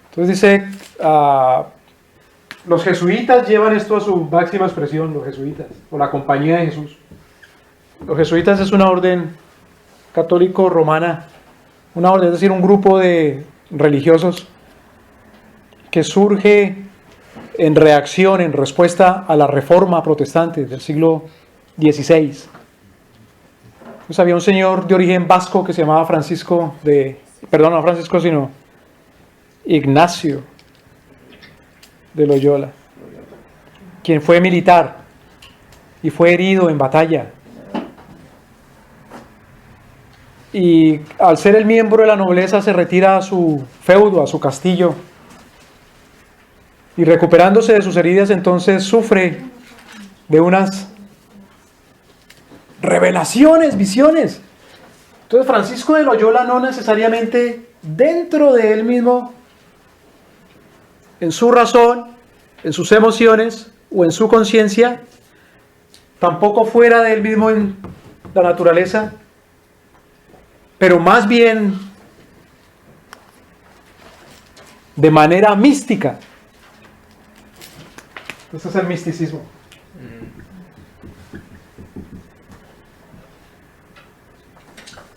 S1: Entonces dice, los jesuitas llevan esto a su máxima expresión, los jesuitas, o la Compañía de Jesús. Los jesuitas es una orden católico romana, una orden, es decir, un grupo de religiosos que surge en reacción, en respuesta a la Reforma protestante del siglo XVI. Pues había un señor de origen vasco que se llamaba Ignacio de Loyola, quien fue militar y fue herido en batalla. Y al ser el miembro de la nobleza se retira a su feudo, a su castillo, y recuperándose de sus heridas entonces sufre de unas revelaciones, visiones. Entonces Francisco de Loyola no necesariamente dentro de él mismo, en su razón, en sus emociones o en su conciencia, tampoco fuera de él mismo en la naturaleza, pero más bien de manera mística. Este es el misticismo.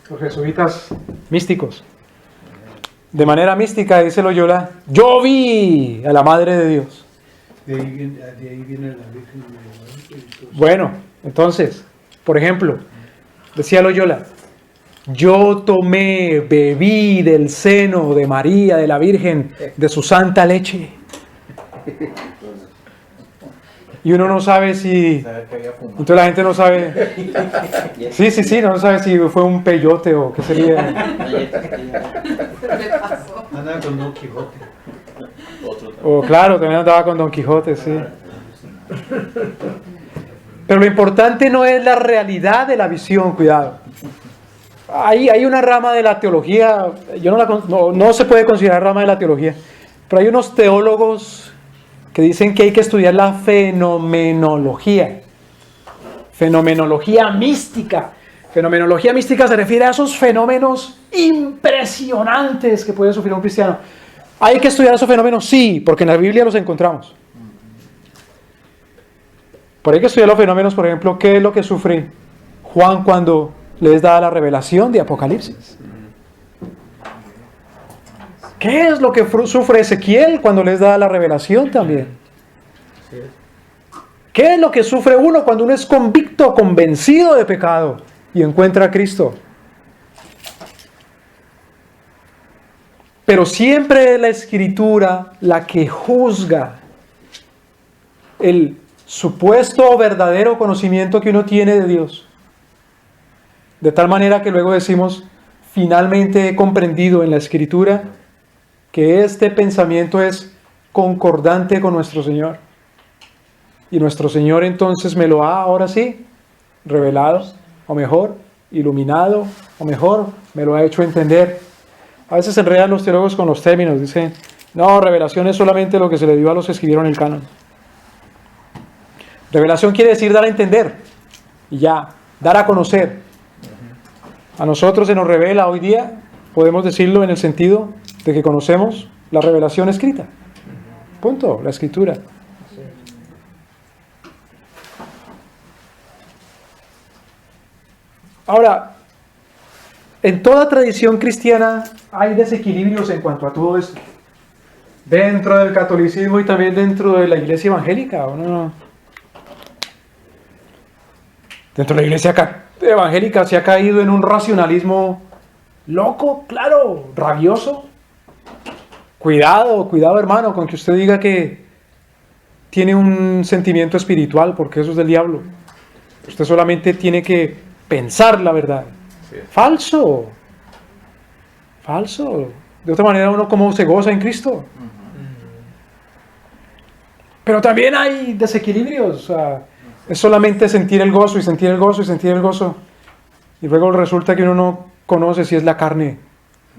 S1: Los jesuitas místicos. De manera mística, dice Loyola, yo vi a la Madre de Dios.
S3: De ahí viene la Virgen de Guadalupe.
S1: Bueno, entonces, por ejemplo, decía Loyola, yo bebí del seno de María, de la Virgen, de su santa leche. Y uno no sabe si... Entonces la gente no sabe... Sí, no sabe si fue un peyote o qué sería.
S3: Anda con Don Quijote.
S1: O claro, también andaba con Don Quijote, sí. Pero lo importante no es la realidad de la visión, cuidado. Hay una rama de la teología, no se puede considerar rama de la teología, pero hay unos teólogos que dicen que hay que estudiar la fenomenología mística. Fenomenología mística se refiere a esos fenómenos impresionantes que puede sufrir un cristiano. ¿Hay que estudiar esos fenómenos? Sí, porque en la Biblia los encontramos. Pero hay que estudiar los fenómenos, por ejemplo, ¿qué es lo que sufre Juan cuando les da la revelación de Apocalipsis? ¿Qué es lo que sufre Ezequiel cuando les da la revelación también? ¿Qué es lo que sufre uno cuando uno es convicto, convencido de pecado y encuentra a Cristo? Pero siempre es la Escritura la que juzga el supuesto o verdadero conocimiento que uno tiene de Dios. De tal manera que luego decimos, finalmente he comprendido en la Escritura que este pensamiento es concordante con nuestro Señor. Y nuestro Señor entonces me lo ha, ahora sí, revelado, o mejor, iluminado, o mejor, me lo ha hecho entender. A veces se enredan los teólogos con los términos, dicen, no, revelación es solamente lo que se le dio a los que escribieron el canon. Revelación quiere decir dar a entender, y ya, dar a conocer. A nosotros se nos revela hoy día, podemos decirlo en el sentido de que conocemos la revelación escrita. Punto, la Escritura. Ahora, en toda tradición cristiana hay desequilibrios en cuanto a todo esto. Dentro del catolicismo y también dentro de la iglesia evangélica, ¿o no? Dentro de la iglesia evangélica se ha caído en un racionalismo loco, claro, rabioso. Cuidado hermano, con que usted diga que tiene un sentimiento espiritual, porque eso es del diablo. Usted solamente tiene que pensar la verdad. Falso. De otra manera uno como se goza en Cristo. Pero también hay desequilibrios. O sea, es solamente sentir el gozo y sentir el gozo y sentir el gozo. Y luego resulta que uno no conoce si es la carne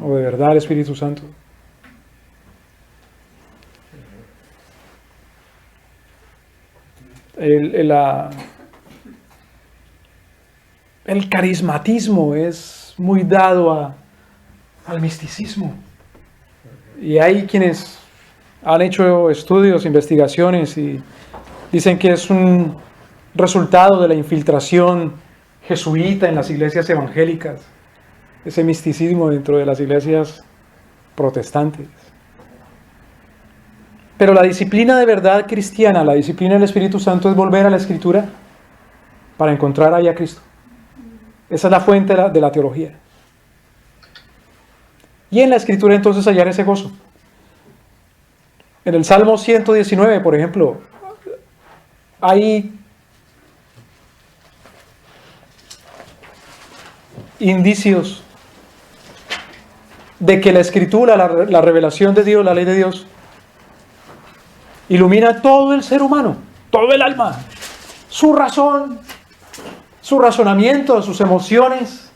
S1: o de verdad el Espíritu Santo? El carismatismo es muy dado al misticismo. Y hay quienes han hecho estudios, investigaciones y dicen que es un resultado de la infiltración jesuita en las iglesias evangélicas, ese misticismo dentro de las iglesias protestantes. Pero la disciplina de verdad cristiana, la disciplina del Espíritu Santo, es volver a la Escritura para encontrar ahí a Cristo. Esa es la fuente de la teología. Y en la Escritura entonces hallar ese gozo. En el Salmo 119, por ejemplo, hay indicios de que la Escritura, la revelación de Dios, la ley de Dios, ilumina todo el ser humano, todo el alma, su razón, su razonamiento, sus emociones,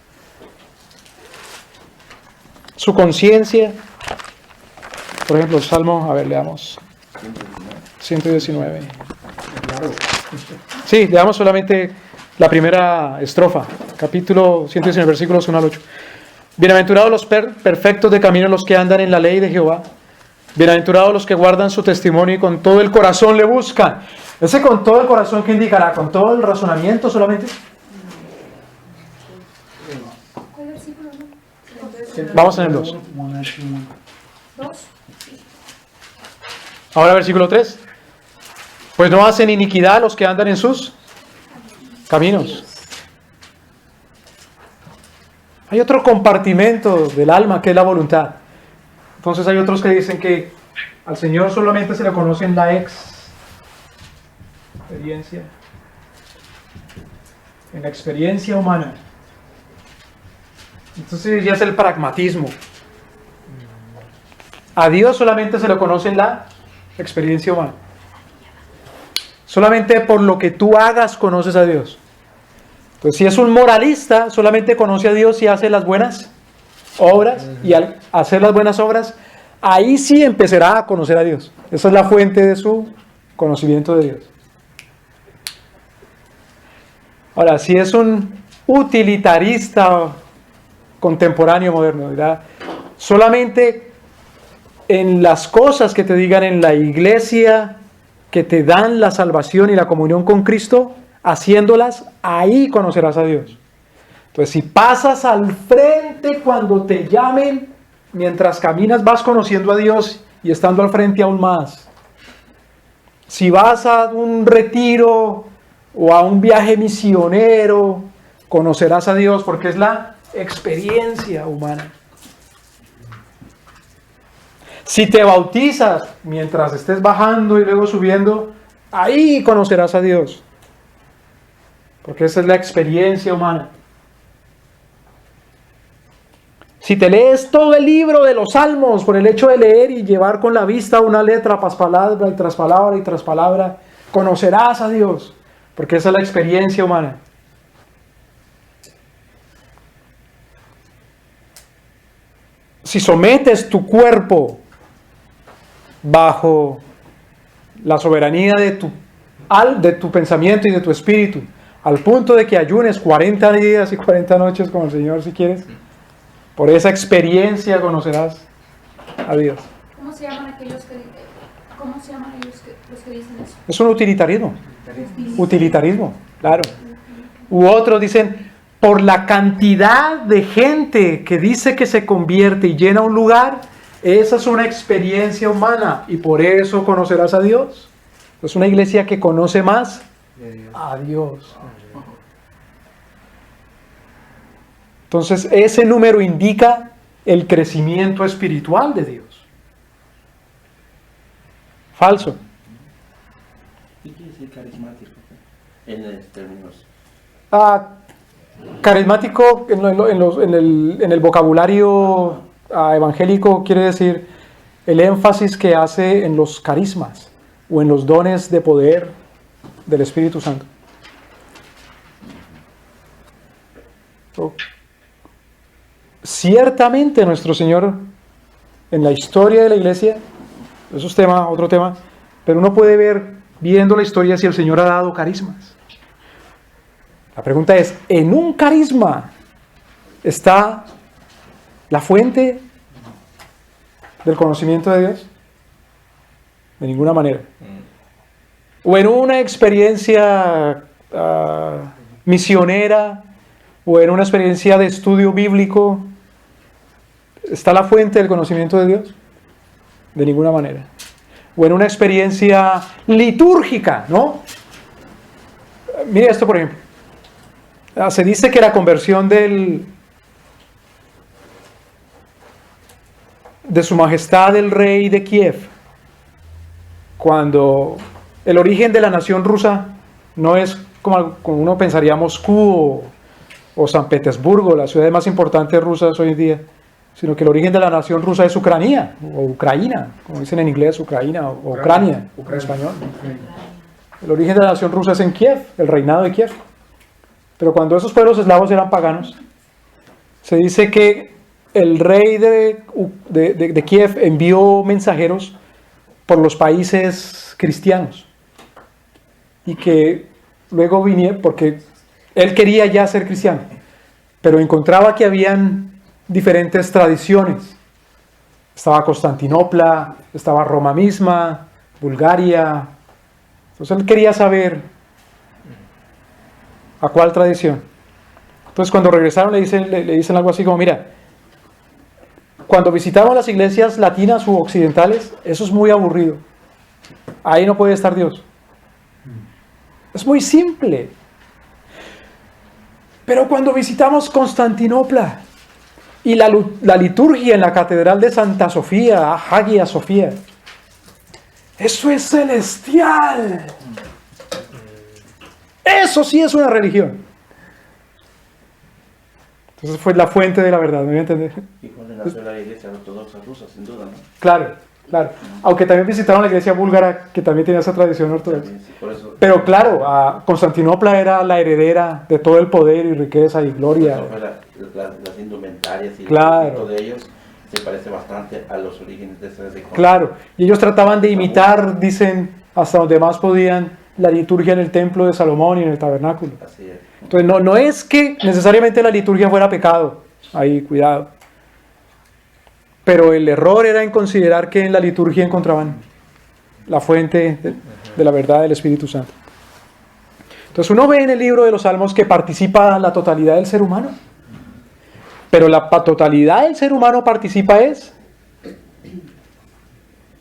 S1: su conciencia. Por ejemplo, el Salmo, a ver, leamos 119. Sí, leamos solamente la primera estrofa, capítulo 119, versículos 1 al 8. Bienaventurados los perfectos de camino, los que andan en la ley de Jehová. Bienaventurados los que guardan su testimonio y con todo el corazón le buscan. Ese con todo el corazón, ¿qué indicará? ¿Con todo el razonamiento solamente?
S4: ¿Cuál versículo?
S1: Vamos en el 2.
S4: ¿Dos?
S1: Ahora versículo 3. Pues no hacen iniquidad los que andan en sus caminos. Hay otro compartimento del alma que es la voluntad. Entonces hay otros que dicen que al Señor solamente se le conoce en la experiencia humana. Entonces ya es el pragmatismo. A Dios solamente se le conoce en la experiencia humana. Solamente por lo que tú hagas conoces a Dios. Entonces si es un moralista, solamente conoce a Dios si hace las buenas obras, y al hacer las buenas obras, ahí sí empezará a conocer a Dios. Esa es la fuente de su conocimiento de Dios. Ahora, si es un utilitarista contemporáneo moderno, ¿verdad? Solamente en las cosas que te digan en la iglesia que te dan la salvación y la comunión con Cristo, haciéndolas, ahí conocerás a Dios. Entonces, si pasas al frente cuando te llamen, mientras caminas vas conociendo a Dios y estando al frente aún más. Si vas a un retiro o a un viaje misionero, conocerás a Dios porque es la experiencia humana. Si te bautizas mientras estés bajando y luego subiendo, ahí conocerás a Dios. Porque esa es la experiencia humana. Si te lees todo el libro de los Salmos por el hecho de leer y llevar con la vista una letra tras palabra y tras palabra y tras palabra, conocerás a Dios, porque esa es la experiencia humana. Si sometes tu cuerpo bajo la soberanía de tu pensamiento y de tu espíritu, al punto de que ayunes 40 días y 40 noches con el Señor si quieres, por esa experiencia conocerás a Dios.
S4: ¿Cómo se llaman aquellos los que dicen eso?
S1: Es un utilitarismo. Utilitarismo, claro. U otros dicen, por la cantidad de gente que dice que se convierte y llena un lugar, esa es una experiencia humana y por eso conocerás a Dios. Es una iglesia que conoce más a Dios. Entonces, ese número indica el crecimiento espiritual de Dios. Falso.
S2: ¿Qué quiere decir carismático en términos?
S1: Carismático en el vocabulario evangélico quiere decir el énfasis que hace en los carismas o en los dones de poder del Espíritu Santo. ciertamente nuestro Señor, en la historia de la iglesia, eso es tema, otro tema, pero uno puede ver, viendo la historia, si el Señor ha dado carismas. La pregunta es, ¿en un carisma está la fuente del conocimiento de Dios? De ninguna manera. O en una experiencia misionera, o en una experiencia de estudio bíblico, ¿está la fuente del conocimiento de Dios? De ninguna manera. O en una experiencia litúrgica, ¿no? Mire esto, por ejemplo. Se dice que la conversión de Su Majestad el Rey de Kiev, cuando el origen de la nación rusa no es como uno pensaría Moscú o San Petersburgo, las ciudades más importantes rusas hoy en día, sino que el origen de la nación rusa es Ucrania, o Ucraina, como dicen en inglés, Ucraina, o Ucrania, en español. El origen de la nación rusa es en Kiev, el reinado de Kiev. Pero cuando esos pueblos eslavos eran paganos, se dice que el rey de Kiev envió mensajeros por los países cristianos. Y que luego vinieron, porque él quería ya ser cristiano, pero encontraba que habían diferentes tradiciones. Estaba Constantinopla, estaba Roma misma, Bulgaria. Entonces él quería saber a cuál tradición. Entonces cuando regresaron le dicen algo así como, mira, cuando visitamos las iglesias latinas u occidentales, eso es muy aburrido. Ahí no puede estar Dios. Es muy simple. Pero cuando visitamos Constantinopla y la liturgia en la Catedral de Santa Sofía, Hagia Sofía, eso es celestial. Eso sí es una religión. Entonces fue la fuente de la verdad, ¿me voy a entender?
S2: Y cuando nació la iglesia ortodoxa rusa, sin duda, ¿no?
S1: Claro, claro. Aunque también visitaron la iglesia búlgara, que también tenía esa tradición ortodoxa.
S2: También, sí, por eso,
S1: Pero claro, Constantinopla era la heredera de todo el poder y riqueza y gloria.
S2: por eso las indumentarias y
S1: Claro.
S2: el de ellos se parece bastante a los orígenes de esa religión.
S1: Claro, y ellos trataban de imitar, dicen, hasta donde más podían, la liturgia en el templo de Salomón y en el tabernáculo.
S2: Así es.
S1: Entonces no es que necesariamente la liturgia fuera pecado, ahí cuidado. Pero el error era en considerar que en la liturgia encontraban la fuente de la verdad del Espíritu Santo. Entonces uno ve en el libro de los Salmos que participa la totalidad del ser humano. Pero la totalidad del ser humano participa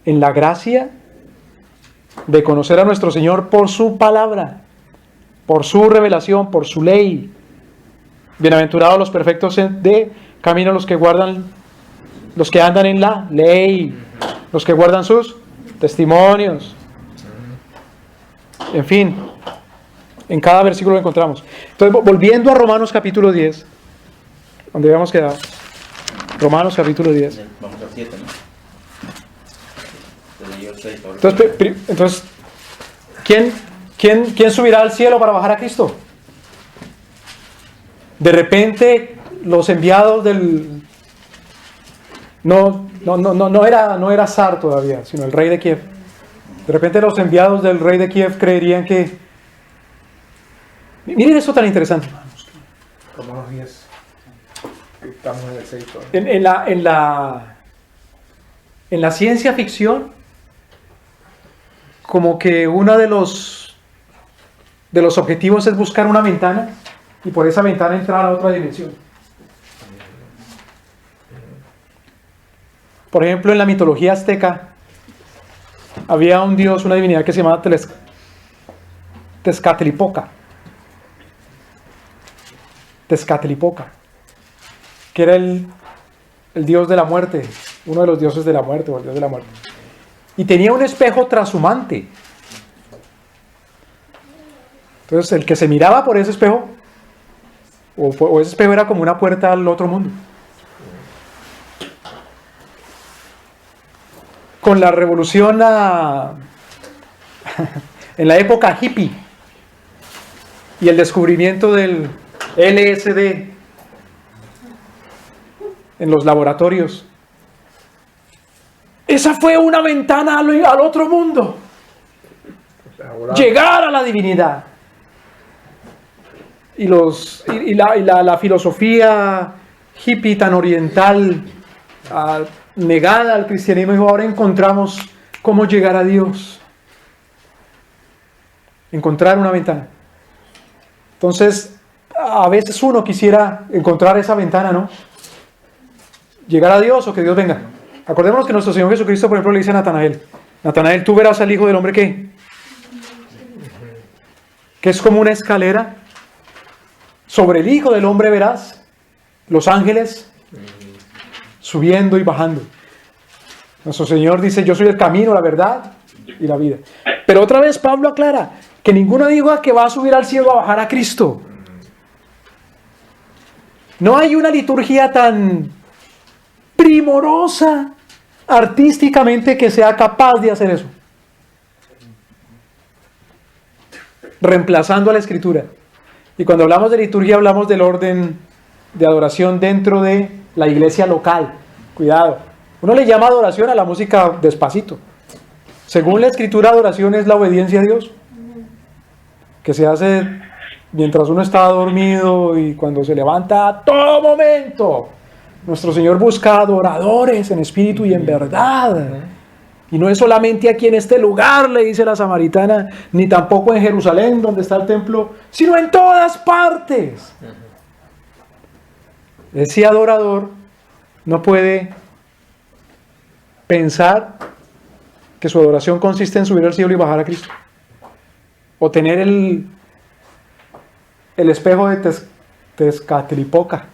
S1: en la gracia de conocer a nuestro Señor por su palabra, por su revelación, por su ley. Bienaventurados los perfectos de camino, los que andan en la ley, los que guardan sus testimonios. En fin, en cada versículo lo encontramos. Entonces, volviendo a Romanos capítulo 10, donde habíamos quedado. Romanos capítulo 10.
S2: Vamos al 7, ¿no? Se leyó el 6, ahora.
S1: Entonces, ¿quién subirá al cielo para bajar a Cristo? De repente, los enviados del... No era zar todavía, sino el rey de Kiev. De repente los enviados del rey de Kiev creerían que... Miren eso tan interesante.
S3: Romanos 10. Estamos en el 6 todavía.
S1: En la ciencia ficción, como que uno de los objetivos es buscar una ventana y por esa ventana entrar a otra dimensión. Por ejemplo, en la mitología azteca había un dios, una divinidad que se llamaba Tezcatlipoca, que era el dios de la muerte, uno de los dioses de la muerte, o el dios de la muerte. Y tenía un espejo trashumante. Entonces, el que se miraba por ese espejo, o ese espejo era como una puerta al otro mundo. Con la revolución en la época hippie y el descubrimiento del LSD, en los laboratorios. Esa fue una ventana al otro mundo. Llegar a la divinidad. Y la filosofía hippie tan oriental, negada al cristianismo, dijo, ahora encontramos cómo llegar a Dios. Encontrar una ventana. Entonces, a veces uno quisiera encontrar esa ventana, ¿no? Llegar a Dios o que Dios venga. Acordémonos que nuestro Señor Jesucristo, por ejemplo, le dice a Natanael, Natanael, tú verás al Hijo del Hombre, ¿qué? Que es como una escalera. Sobre el Hijo del Hombre verás los ángeles subiendo y bajando. Nuestro Señor dice, yo soy el camino, la verdad y la vida. Pero otra vez Pablo aclara que ninguno diga que va a subir al cielo a bajar a Cristo. No hay una liturgia tan primorosa artísticamente que sea capaz de hacer eso. Reemplazando a la Escritura. Y cuando hablamos de liturgia hablamos del orden de adoración dentro de la iglesia local. Cuidado. Uno le llama adoración a la música despacito. Según la Escritura, adoración es la obediencia a Dios. Que se hace mientras uno está dormido y cuando se levanta a todo momento. Nuestro Señor busca adoradores en espíritu y en verdad. Y no es solamente aquí en este lugar, le dice la samaritana, ni tampoco en Jerusalén, donde está el templo, sino en todas partes. Ese adorador no puede pensar que su adoración consiste en subir al cielo y bajar a Cristo. O tener el espejo de Tezcatlipoca.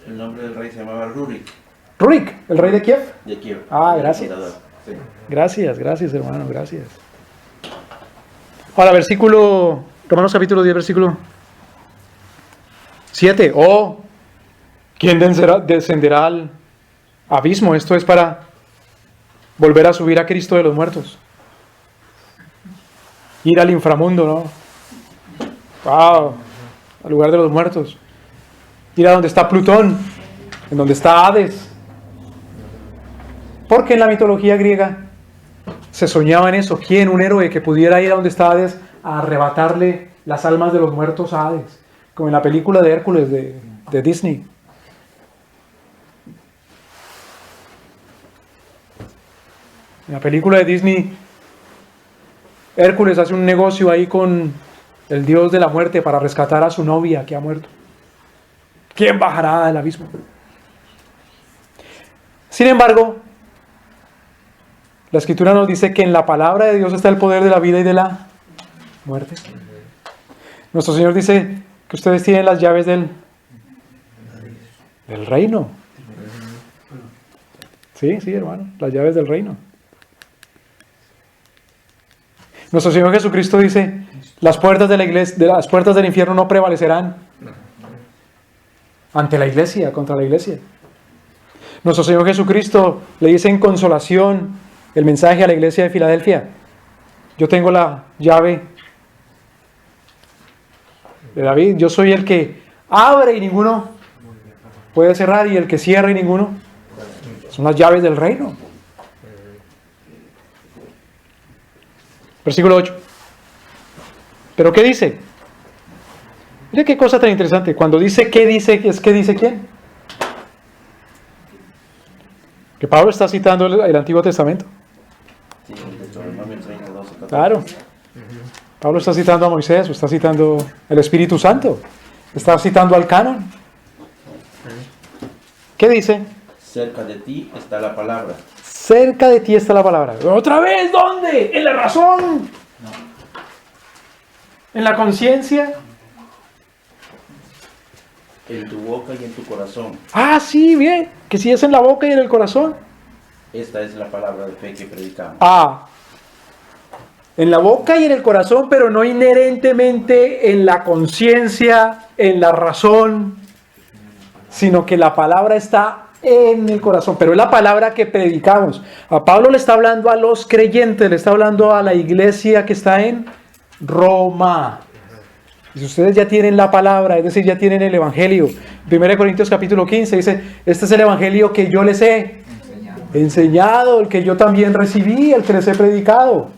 S2: El nombre del rey se llamaba Rurik.
S1: Rurik, el rey de Kiev.
S2: De Kiev.
S1: Ah, gracias.
S2: Sí.
S1: Gracias hermano, gracias. Ahora, Romanos capítulo 10, versículo 7. Oh, ¿quién descenderá al abismo? Esto es para volver a subir a Cristo de los muertos. Ir al inframundo, ¿no? Wow, al lugar de los muertos. Ir a donde está Plutón, en donde está Hades. Porque en la mitología griega se soñaba en eso. ¿Quién? Un héroe que pudiera ir a donde está Hades a arrebatarle las almas de los muertos a Hades. Como en la película de Hércules de Disney. En la película de Disney, Hércules hace un negocio ahí con el dios de la muerte para rescatar a su novia que ha muerto. ¿Quién bajará del abismo? Sin embargo, la Escritura nos dice que en la palabra de Dios está el poder de la vida y de la muerte. Nuestro Señor dice que ustedes tienen las llaves del reino. Sí, hermano, las llaves del reino. Nuestro Señor Jesucristo dice, las puertas de la iglesia, las puertas del infierno no prevalecerán ante la iglesia, contra la iglesia. Nuestro Señor Jesucristo le dice en consolación el mensaje a la iglesia de Filadelfia: yo tengo la llave de David, yo soy el que abre y ninguno puede cerrar, y el que cierra y ninguno. Son las llaves del reino. Versículo 8. ¿Pero qué dice? Mire qué cosa tan interesante. Cuando dice qué dice, es que dice quién. Que Pablo está citando el Antiguo Testamento.
S2: Sí, el Deuteronomio 32, 14.
S1: Claro. Pablo está citando a Moisés, o está citando el Espíritu Santo. Está citando al canon. ¿Qué dice?
S2: Cerca de ti está la palabra.
S1: Cerca de ti está la palabra. ¿Otra vez dónde? ¿En la razón? ¿En la conciencia?
S2: En tu boca y en tu corazón.
S1: Ah, sí, bien. Que sí es en la boca y en el corazón.
S2: Esta es la palabra de fe que predicamos.
S1: Ah, en la boca y en el corazón, pero no inherentemente en la conciencia, en la razón, sino que la palabra está en el corazón, pero es la palabra que predicamos. A Pablo le está hablando a los creyentes, le está hablando a la iglesia que está en Roma. Y si ustedes ya tienen la palabra, es decir, ya tienen el Evangelio. 1 Corintios capítulo 15 dice, este es el Evangelio que yo les he enseñado, el que yo también recibí, el que les he predicado.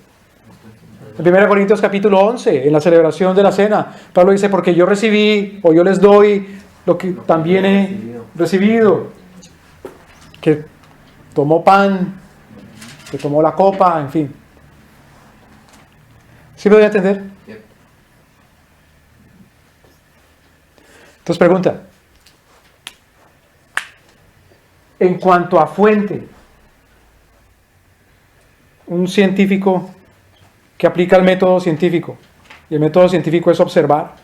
S1: En 1 Corintios capítulo 11, en la celebración de la cena, Pablo dice, porque yo recibí, o yo les doy lo que también he recibido. Que tomó pan, que tomó la copa, en fin. ¿Sí me voy a entender? Entonces pregunta, en cuanto a fuente, un científico que aplica el método científico, y el método científico es observar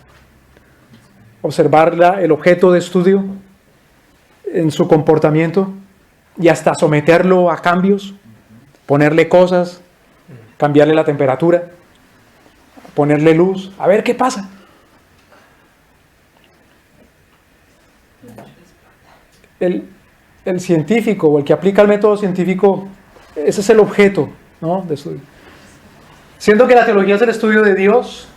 S1: el objeto de estudio en su comportamiento y hasta someterlo a cambios, ponerle cosas, cambiarle la temperatura, ponerle luz, a ver qué pasa. El científico o el que aplica el método científico, ese es el objeto, ¿no?, de estudio. Siendo que la teología es el estudio de Dios,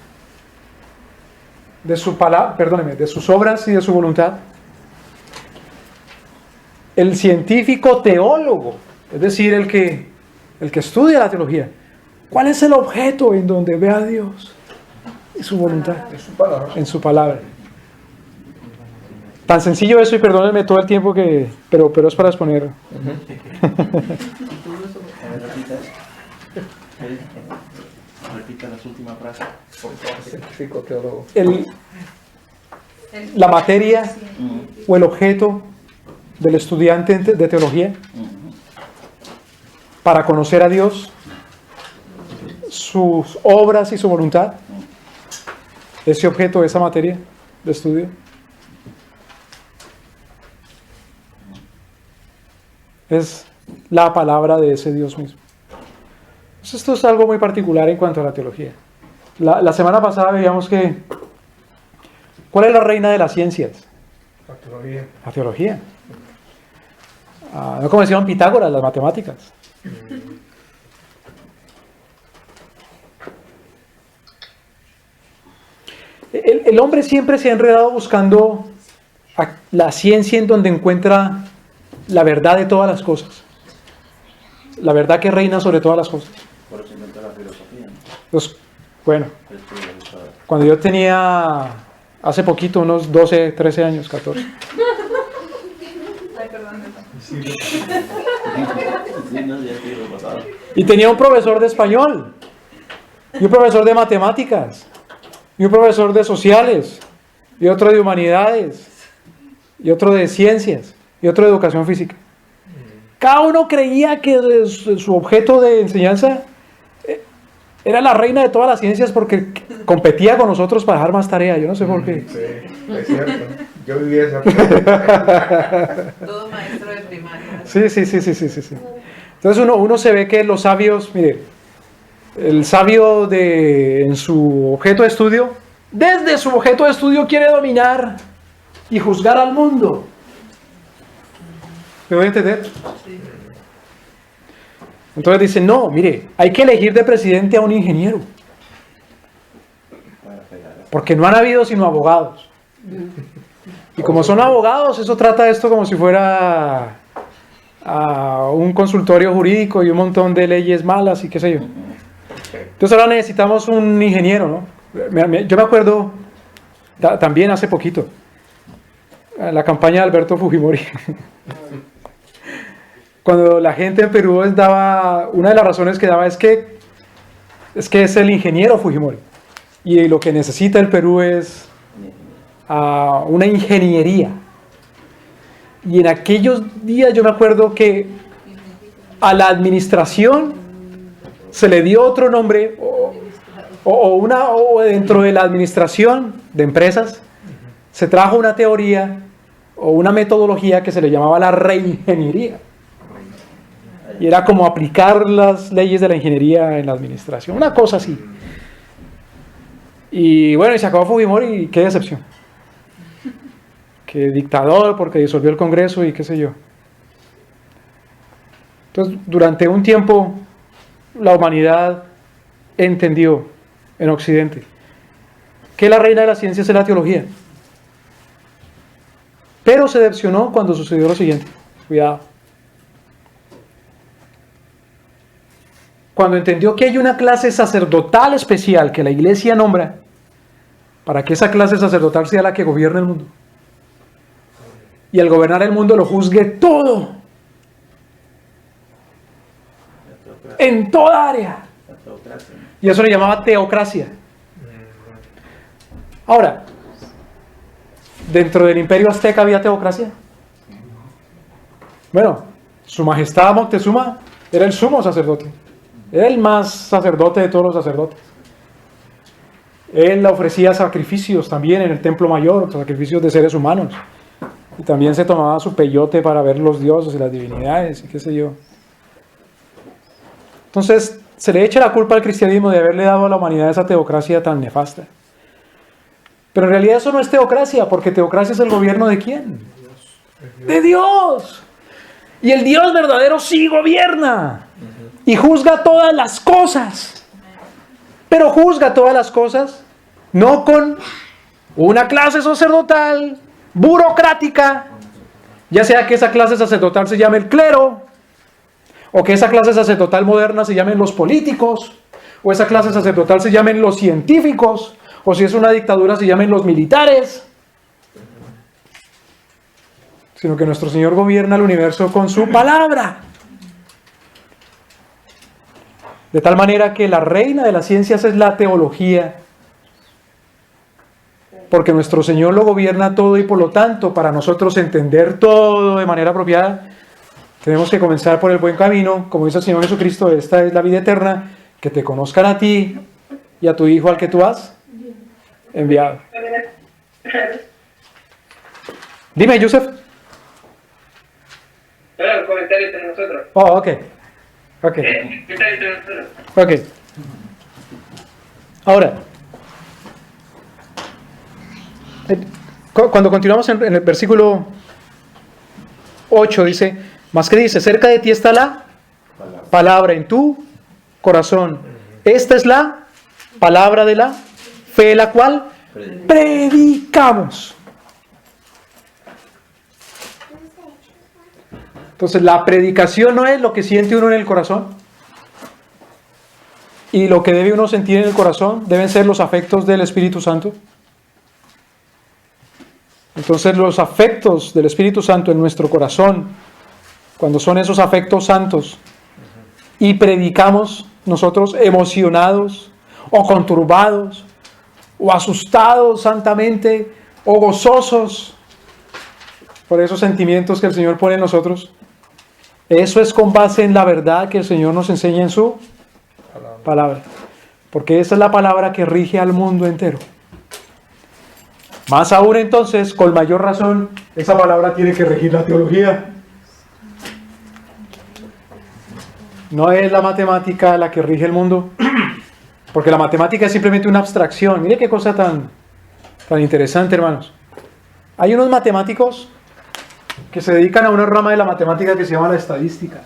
S1: de su palabra, de sus obras y de su voluntad. El científico teólogo, es decir, el que estudia la teología, ¿cuál es el objeto en donde ve a Dios y su voluntad? En su palabra. Tan sencillo eso, y perdónenme todo el tiempo pero es para exponer.
S2: Repita las últimas frases.
S3: Científico teólogo.
S1: La materia o el objeto del estudiante de teología para conocer a Dios, sus obras y su voluntad, ese objeto, esa materia de estudio. Es la palabra de ese Dios mismo. Esto es algo muy particular en cuanto a la teología. La semana pasada veíamos que ¿cuál es la reina de las ciencias?
S3: La teología.
S1: La teología. No como decían Pitágoras, las matemáticas. El hombre siempre se ha enredado buscando la ciencia en donde encuentra la verdad de todas las cosas. La verdad que reina sobre todas las cosas.
S2: Por eso inventó la filosofía, ¿no?
S1: Pues, bueno, cuando yo tenía hace poquito, unos 12, 13 años, 14.
S4: Ay, perdón.
S1: Y tenía un profesor de español, y un profesor de matemáticas, y un profesor de sociales, y otro de humanidades, y otro de ciencias, y otro de educación física. Cada uno creía que su objeto de enseñanza era la reina de todas las ciencias porque competía con nosotros para dejar más tarea. Yo no sé por qué.
S3: Sí, es cierto. Yo viví esa época.
S5: Todo maestro de primaria.
S1: Sí. Entonces uno se ve que los sabios, mire, el sabio en su objeto de estudio, desde su objeto de estudio quiere dominar y juzgar al mundo. ¿Me voy a entender?
S5: Sí.
S1: Entonces dicen, no, mire, hay que elegir de presidente a un ingeniero. Porque no han habido sino abogados. Y como son abogados, eso trata esto como si fuera un consultorio jurídico y un montón de leyes malas y qué sé yo. Entonces ahora necesitamos un ingeniero, ¿no? Yo me acuerdo también hace poquito, la campaña de Alberto Fujimori. Cuando la gente en Perú daba, una de las razones que daba es que es el ingeniero Fujimori. Y lo que necesita el Perú es una ingeniería. Y en aquellos días yo me acuerdo que a la administración se le dio otro nombre, o dentro de la administración de empresas se trajo una teoría o una metodología que se le llamaba la reingeniería. Y era como aplicar las leyes de la ingeniería en la administración, una cosa así. Y bueno, y se acabó Fujimori y qué decepción. Que dictador porque disolvió el Congreso y qué sé yo. Entonces, durante un tiempo, la humanidad entendió en Occidente que la reina de las ciencias es la teología. Pero se decepcionó cuando sucedió lo siguiente. Cuidado. Cuando entendió que hay una clase sacerdotal especial que la iglesia nombra, para que esa clase sacerdotal sea la que gobierne el mundo. Y al gobernar el mundo lo juzgue todo. En toda área. Y eso le llamaba teocracia. Ahora, ¿dentro del imperio azteca había teocracia? Bueno, su majestad Moctezuma era el sumo sacerdote. Era el más sacerdote de todos los sacerdotes. Él ofrecía sacrificios también en el templo mayor, sacrificios de seres humanos. Y también se tomaba su peyote para ver los dioses y las divinidades y qué sé yo. Entonces, se le echa la culpa al cristianismo de haberle dado a la humanidad esa teocracia tan nefasta. Pero en realidad eso no es teocracia, porque teocracia es el gobierno ¿de quién? ¡De Dios! Y el Dios verdadero sí gobierna. Y juzga todas las cosas. Pero juzga todas las cosas no con una clase sacerdotal burocrática, ya sea que esa clase sacerdotal se llame el clero, o que esa clase sacerdotal moderna se llamen los políticos, o esa clase sacerdotal se llamen los científicos, o si es una dictadura se llamen los militares, sino que nuestro Señor gobierna el universo con su palabra. De tal manera que la reina de las ciencias es la teología, porque nuestro Señor lo gobierna todo y por lo tanto para nosotros entender todo de manera apropiada tenemos que comenzar por el buen camino, como dice el Señor Jesucristo, esta es la vida eterna, que te conozcan a ti y a tu Hijo al que tú has enviado. Dime, Joseph.
S6: Bueno, comentario entre nosotros.
S1: Oh, ok. Ok.
S6: Comentario entre nosotros.
S1: Ok. Ahora, cuando continuamos en el versículo 8 dice, más que dice, cerca de ti está la palabra en tu corazón. Esta es la palabra de la fe, la cual predicamos. Entonces la predicación no es lo que siente uno en el corazón. Y lo que debe uno sentir en el corazón deben ser los afectos del Espíritu Santo. Entonces los afectos del Espíritu Santo en nuestro corazón, cuando son esos afectos santos, y predicamos nosotros emocionados, o conturbados, o asustados santamente, o gozosos por esos sentimientos que el Señor pone en nosotros, eso es con base en la verdad que el Señor nos enseña en su palabra. Porque esa es la palabra que rige al mundo entero. Más aún entonces, con mayor razón, esa palabra tiene que regir la teología. No es la matemática la que rige el mundo, porque la matemática es simplemente una abstracción. Mire qué cosa tan interesante, hermanos. Hay unos matemáticos que se dedican a una rama de la matemática que se llama la estadística.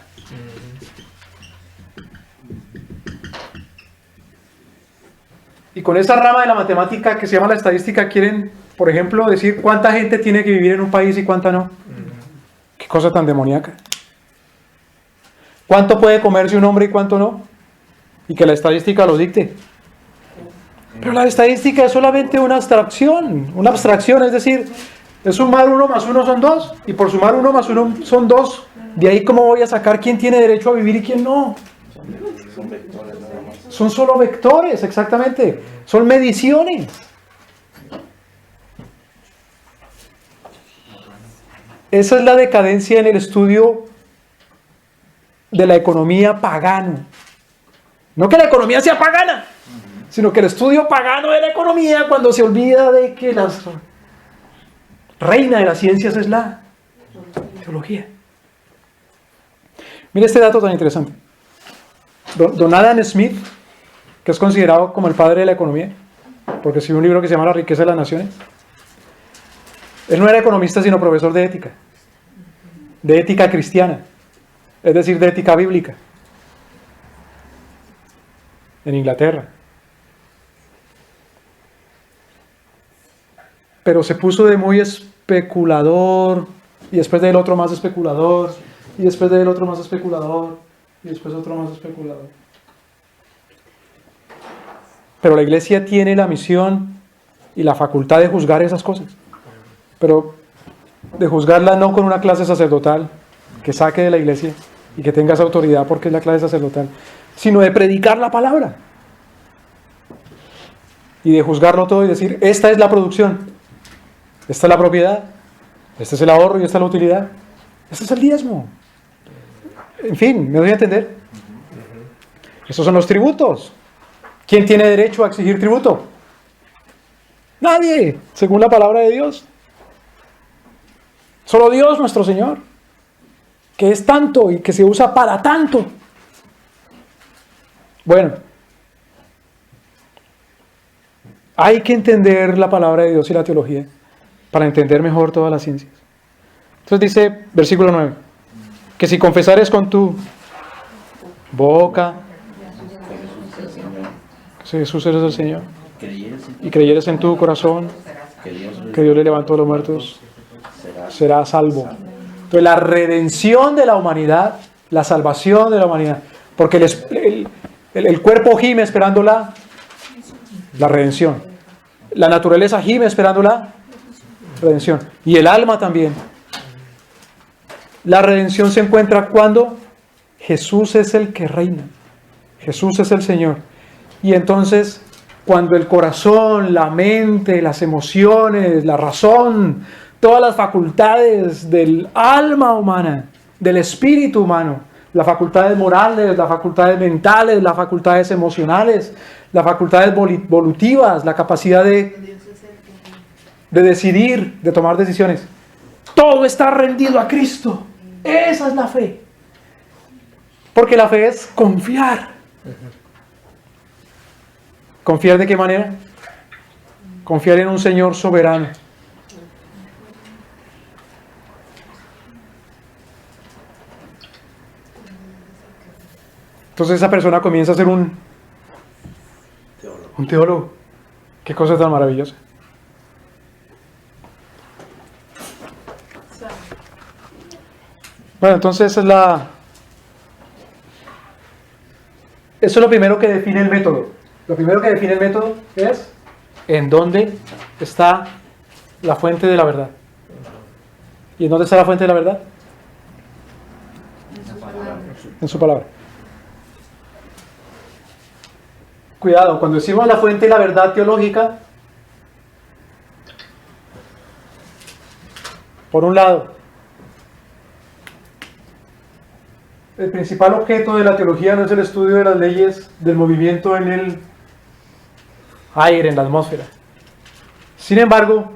S1: Y con esa rama de la matemática que se llama la estadística quieren, por ejemplo, decir cuánta gente tiene que vivir en un país y cuánta no. Qué cosa tan demoníaca. ¿Cuánto puede comerse un hombre y cuánto no? Y que la estadística lo dicte. Pero la estadística es solamente una abstracción, es decir, es sumar 1 más 1 son 2, y por sumar 1 más 1 son 2. De ahí, ¿cómo voy a sacar quién tiene derecho a vivir y quién no?
S2: Son vectores nada más.
S1: Son solo vectores, exactamente. Son mediciones. Esa es la decadencia en el estudio de la economía pagano. No que la economía sea pagana, sino que el estudio pagano de la economía, cuando se olvida de que la reina de las ciencias es la teología. Mire este dato tan interesante. Don Adam Smith, que es considerado como el padre de la economía, porque escribió un libro que se llama La riqueza de las naciones. Él no era economista, sino profesor de ética cristiana, es decir, de ética bíblica, en Inglaterra. pero se puso de muy especulador, y después del otro más especulador, y después del otro más especulador, y después otro más especulador. Pero la iglesia tiene la misión y la facultad de juzgar esas cosas, pero de juzgarla no con una clase sacerdotal que saque de la iglesia y que tenga esa autoridad porque es la clase sacerdotal, sino de predicar la palabra y de juzgarlo todo y decir, esta es la producción, esta es la propiedad, este es el ahorro y esta es la utilidad, este es el diezmo. En fin, ¿me doy a entender? Estos son los tributos. ¿Quién tiene derecho a exigir tributo? Nadie, según la palabra de Dios. Solo Dios nuestro Señor, que es tanto y que se usa para tanto. Bueno, hay que entender la palabra de Dios y la teología para entender mejor todas las ciencias. Entonces dice, versículo 9, que si confesares con tu boca que Jesús es el Señor y creyeres en tu corazón que Dios le levantó a los muertos, será salvo. Entonces la redención de la humanidad, la salvación de la humanidad, porque el cuerpo gime esperando la redención, la naturaleza gime esperando la redención, y el alma también. La redención se encuentra cuando Jesús es el que reina, Jesús es el Señor, y entonces cuando el corazón, la mente, las emociones, la razón, todas las facultades del alma humana, del espíritu humano, las facultades morales, las facultades mentales, las facultades emocionales, las facultades volitivas, la capacidad de decidir, de tomar decisiones, todo está rendido a Cristo. Esa es la fe. Porque la fe es confiar. ¿Confiar de qué manera? Confiar en un Señor soberano. Entonces esa persona comienza a ser un teólogo. Qué cosa tan maravillosa. Bueno, entonces eso es lo primero que define el método. Lo primero que define el método es en dónde está la fuente de la verdad. ¿Y en dónde está la fuente de la verdad? En su palabra. Cuidado, cuando decimos la fuente de la verdad teológica, por un lado, el principal objeto de la teología no es el estudio de las leyes del movimiento en el aire, en la atmósfera. Sin embargo,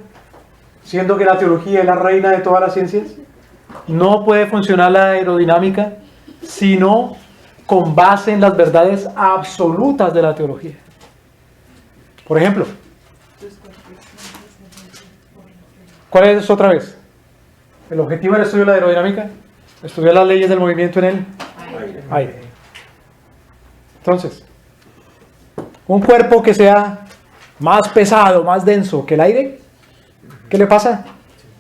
S1: siendo que la teología es la reina de todas las ciencias, no puede funcionar la aerodinámica sino con base en las verdades absolutas de la teología. Por ejemplo, ¿cuál es otra vez? El objetivo del estudio de la aerodinámica, estudiar las leyes del movimiento en el aire. Entonces, un cuerpo que sea más pesado, más denso que el aire, ¿qué le pasa?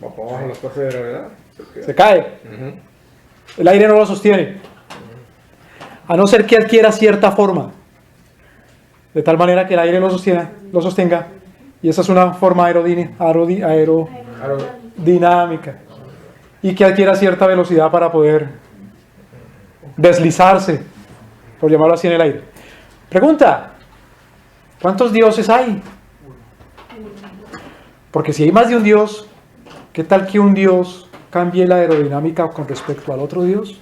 S3: Bajo las fuerzas de gravedad.
S1: Se cae. El aire no lo sostiene. A no ser que adquiera cierta forma, de tal manera que el aire lo sostenga, y esa es una forma aerodinámica, y que adquiera cierta velocidad para poder deslizarse, por llamarlo así, en el aire. Pregunta, ¿cuántos dioses hay? Porque si hay más de un dios, ¿qué tal que un dios cambie la aerodinámica con respecto al otro dios?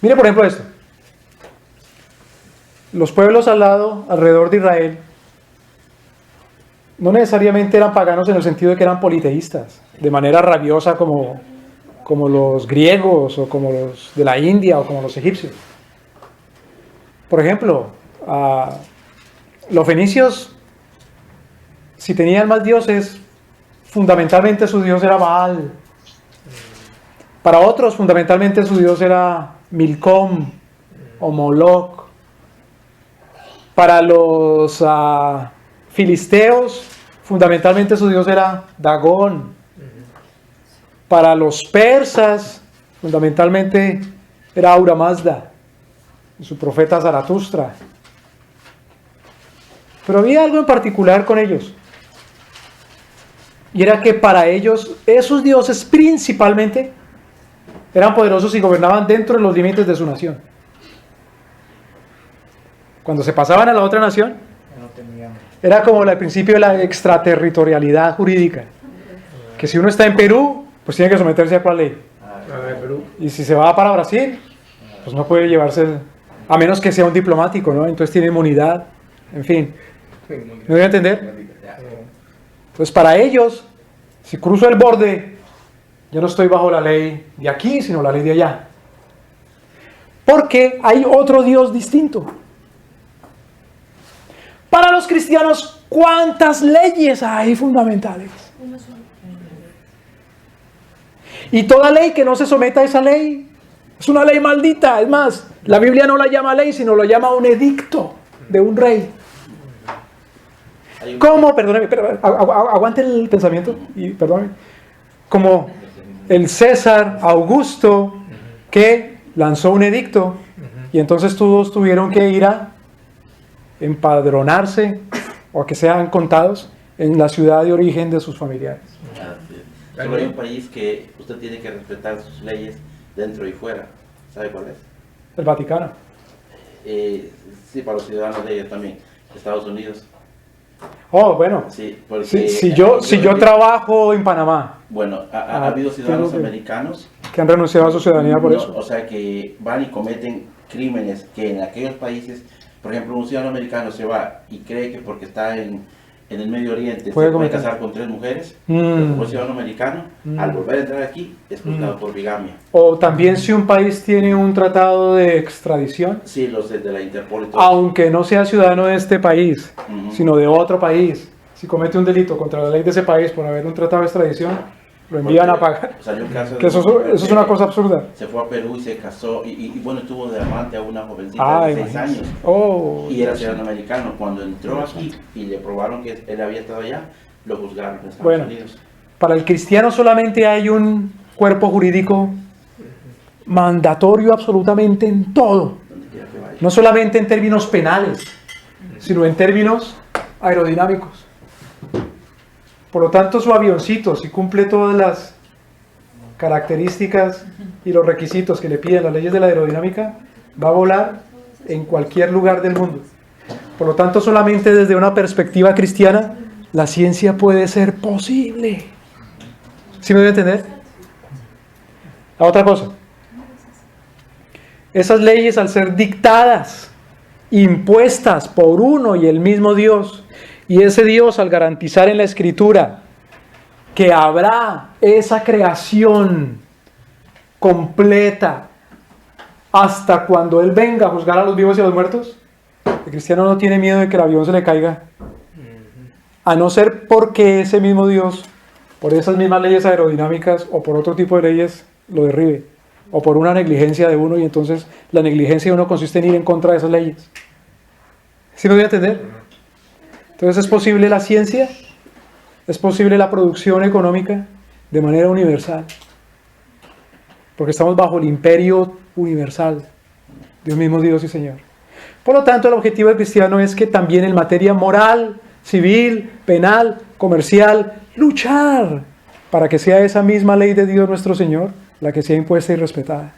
S1: Mire por ejemplo esto. Los pueblos alrededor de Israel, no necesariamente eran paganos en el sentido de que eran politeístas, de manera rabiosa como los griegos o como los de la India o como los egipcios. Por ejemplo, los fenicios, si tenían más dioses, fundamentalmente su dios era Baal. Para otros, fundamentalmente su dios era Milcom o Moloch. Para los filisteos, fundamentalmente su dios era Dagón. Para los persas, fundamentalmente era Ahura Mazda, y su profeta Zaratustra. Pero había algo en particular con ellos. Y era que para ellos, esos dioses principalmente, eran poderosos y gobernaban dentro de los límites de su nación. Cuando se pasaban a la otra nación,
S3: No teníamos.
S1: era como el principio de la extraterritorialidad jurídica. Que si uno está en Perú, pues tiene que someterse a cuál ley.
S3: La de Perú.
S1: Y si se va para Brasil, pues no puede llevarse, a menos que sea un diplomático, ¿no? Entonces tiene inmunidad, en fin. ¿Me voy a entender? Entonces para ellos, si cruzo el borde, yo no estoy bajo la ley de aquí, sino la ley de allá. Porque hay otro Dios distinto. Para los cristianos, ¿cuántas leyes hay fundamentales?
S4: Uno solo.
S1: Y toda ley que no se someta a esa ley es una ley maldita. Es más, la Biblia no la llama ley, sino lo llama un edicto de un rey.
S2: Hay un-
S1: ¿Cómo? Perdóneme, aguante el pensamiento y perdóneme. Como el César Augusto que lanzó un edicto y entonces todos tuvieron que ir a empadronarse o a que sean contados en la ciudad de origen de sus familiares.
S2: Solo hay un país que usted tiene que respetar sus leyes dentro y fuera. ¿Sabe cuál es?
S1: El Vaticano.
S2: Sí, para los ciudadanos de ellos también. Estados Unidos.
S1: Oh, bueno.
S2: Sí, porque
S1: Si yo trabajo en Panamá,
S2: Bueno, ha habido ciudadanos
S1: tengo que-
S2: americanos.
S1: que han renunciado a su ciudadanía por
S2: No,
S1: eso.
S2: o sea, que van y cometen crímenes que en aquellos países, por ejemplo, un ciudadano americano se va y cree que porque está en el Medio Oriente
S1: Puede
S2: se puede
S1: cometer.
S2: casar con 3 mujeres,
S1: Mm.
S2: pero como ciudadano americano, al volver a entrar aquí, es juzgado por bigamia.
S1: O también si un país tiene un tratado de extradición,
S2: Sí, los de la Interpol y todo.
S1: aunque no sea ciudadano de este país,
S2: Ujú.
S1: sino de otro país, si comete un delito contra la ley de ese país por haber un tratado de extradición, lo envían a pagar.
S2: Salió un caso de
S1: Que eso es una cosa absurda.
S2: Se fue a Perú y se casó, y bueno, tuvo de amante a una jovencita
S1: Ah,
S2: de 6
S1: imagínese.
S2: años.
S1: Oh,
S2: Y era ciudadano americano. Cuando entró aquí y le probaron que él había estado allá, lo juzgaron en Estados
S1: Bueno.
S2: Unidos.
S1: para el cristiano solamente hay un cuerpo jurídico mandatorio absolutamente en todo.
S2: Donde quiera que vaya.
S1: No solamente en términos penales, sino en términos aerodinámicos. Por lo tanto, su avioncito, si cumple todas las características y los requisitos que le piden las leyes de la aerodinámica, va a volar en cualquier lugar del mundo. Por lo tanto, solamente desde una perspectiva cristiana, la ciencia puede ser posible. ¿Sí me debe entender? La otra cosa. Esas leyes, al ser dictadas, impuestas por uno y el mismo Dios, y ese Dios al garantizar en la Escritura que habrá esa creación completa hasta cuando Él venga a juzgar a los vivos y a los muertos, el cristiano no tiene miedo de que el avión se le caiga, a no ser porque ese mismo Dios, por esas mismas leyes aerodinámicas o por otro tipo de leyes, lo derribe, o por una negligencia de uno, y entonces la negligencia de uno consiste en ir en contra de esas leyes. ¿Sí me voy a entender? Entonces, ¿es posible la ciencia? ¿Es posible la producción económica de manera universal? Porque estamos bajo el imperio universal de un mismo Dios y Señor. Por lo tanto, el objetivo del cristiano es que también en materia moral, civil, penal, comercial, luchar para que sea esa misma ley de Dios nuestro Señor la que sea impuesta y respetada.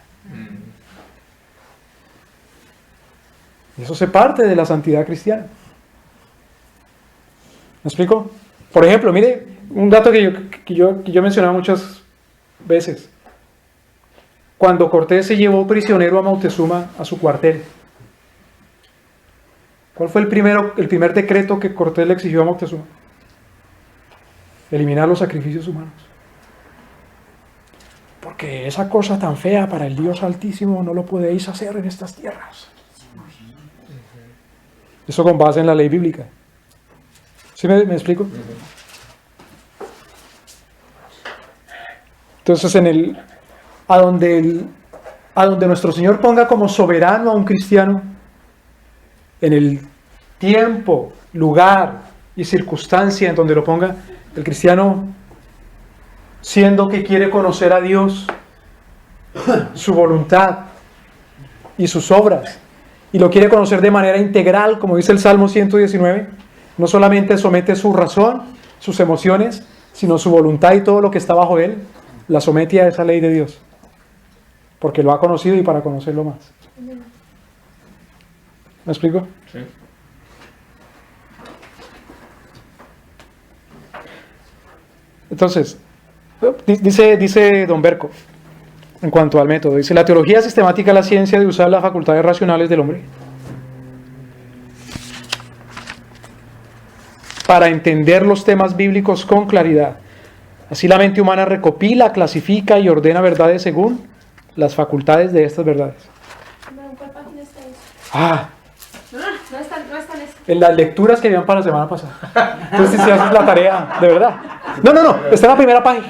S1: Y eso se parte de la santidad cristiana. ¿Me explico? Por ejemplo, mire, un dato que yo mencionaba muchas veces. Cuando Cortés se llevó prisionero a Moctezuma a su cuartel, ¿cuál fue el primer decreto que Cortés le exigió a Moctezuma? Eliminar los sacrificios humanos. Porque esa cosa tan fea para el Dios Altísimo no lo podéis hacer en estas tierras. Eso con base en la ley bíblica. ¿Sí me explico? Entonces, a donde nuestro Señor ponga como soberano a un cristiano, en el tiempo, lugar y circunstancia en donde lo ponga, el cristiano, siendo que quiere conocer a Dios, su voluntad y sus obras, y lo quiere conocer de manera integral, como dice el Salmo 119, no solamente somete su razón, sus emociones, sino su voluntad y todo lo que está bajo él, la somete a esa ley de Dios, porque lo ha conocido y para conocerlo más. ¿Me explico?
S3: Sí.
S1: Entonces, dice Don Berco, en cuanto al método, dice: la teología sistemática es la ciencia de usar las facultades racionales del hombre para entender los temas bíblicos con claridad. Así la mente humana recopila, clasifica y ordena verdades según las facultades de estas verdades.
S4: ¿En cuál página está eso?
S1: Ah,
S4: No está en eso.
S1: en las lecturas que habían para la semana pasada. Entonces, si haces la tarea, de verdad. No, está en la primera página,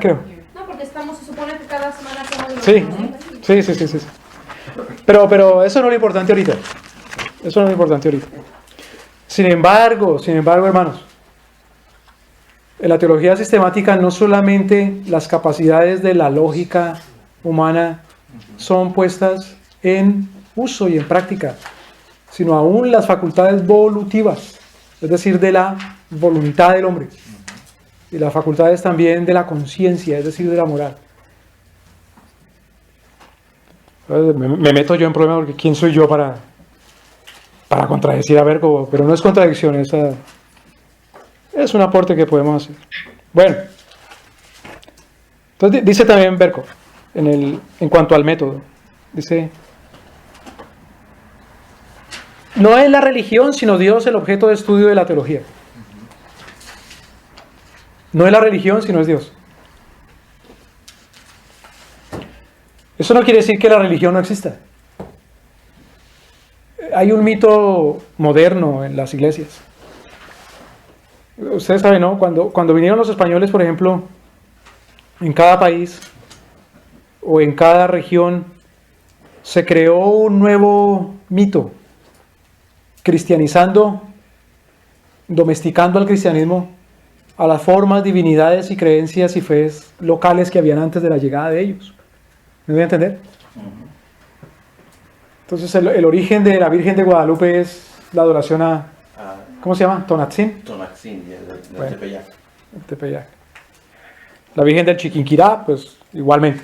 S1: creo.
S4: No, porque se supone que cada semana hacemos lo
S1: Sí,
S4: mismo.
S1: sí. Pero eso no es lo importante ahorita. Eso no es lo importante ahorita. Sin embargo, hermanos, en la teología sistemática no solamente las capacidades de la lógica humana son puestas en uso y en práctica, sino aún las facultades volutivas, es decir, de la voluntad del hombre, y las facultades también de la conciencia, es decir, de la moral. Me meto yo en problemas porque ¿quién soy yo para contradecir a Berco? Pero no es contradicción, es un aporte que podemos hacer. Bueno, entonces dice también Berco, en cuanto al método, dice: no es la religión, sino Dios el objeto de estudio de la teología. No es la religión, sino es Dios. Eso no quiere decir que la religión no exista. Hay un mito moderno en las iglesias. Ustedes saben, ¿no? Cuando vinieron los españoles, por ejemplo, en cada país o en cada región se creó un nuevo mito, cristianizando, domesticando al cristianismo a las formas, divinidades y creencias y fees locales que habían antes de la llegada de ellos. ¿Me voy a entender? Entonces el origen de la Virgen de Guadalupe es la adoración a, ¿cómo se llama? Tonatzin.
S2: Tonatzin, de
S1: Bueno.
S2: Tepeyac.
S1: Tepeyac. La Virgen del Chiquinquirá, pues igualmente.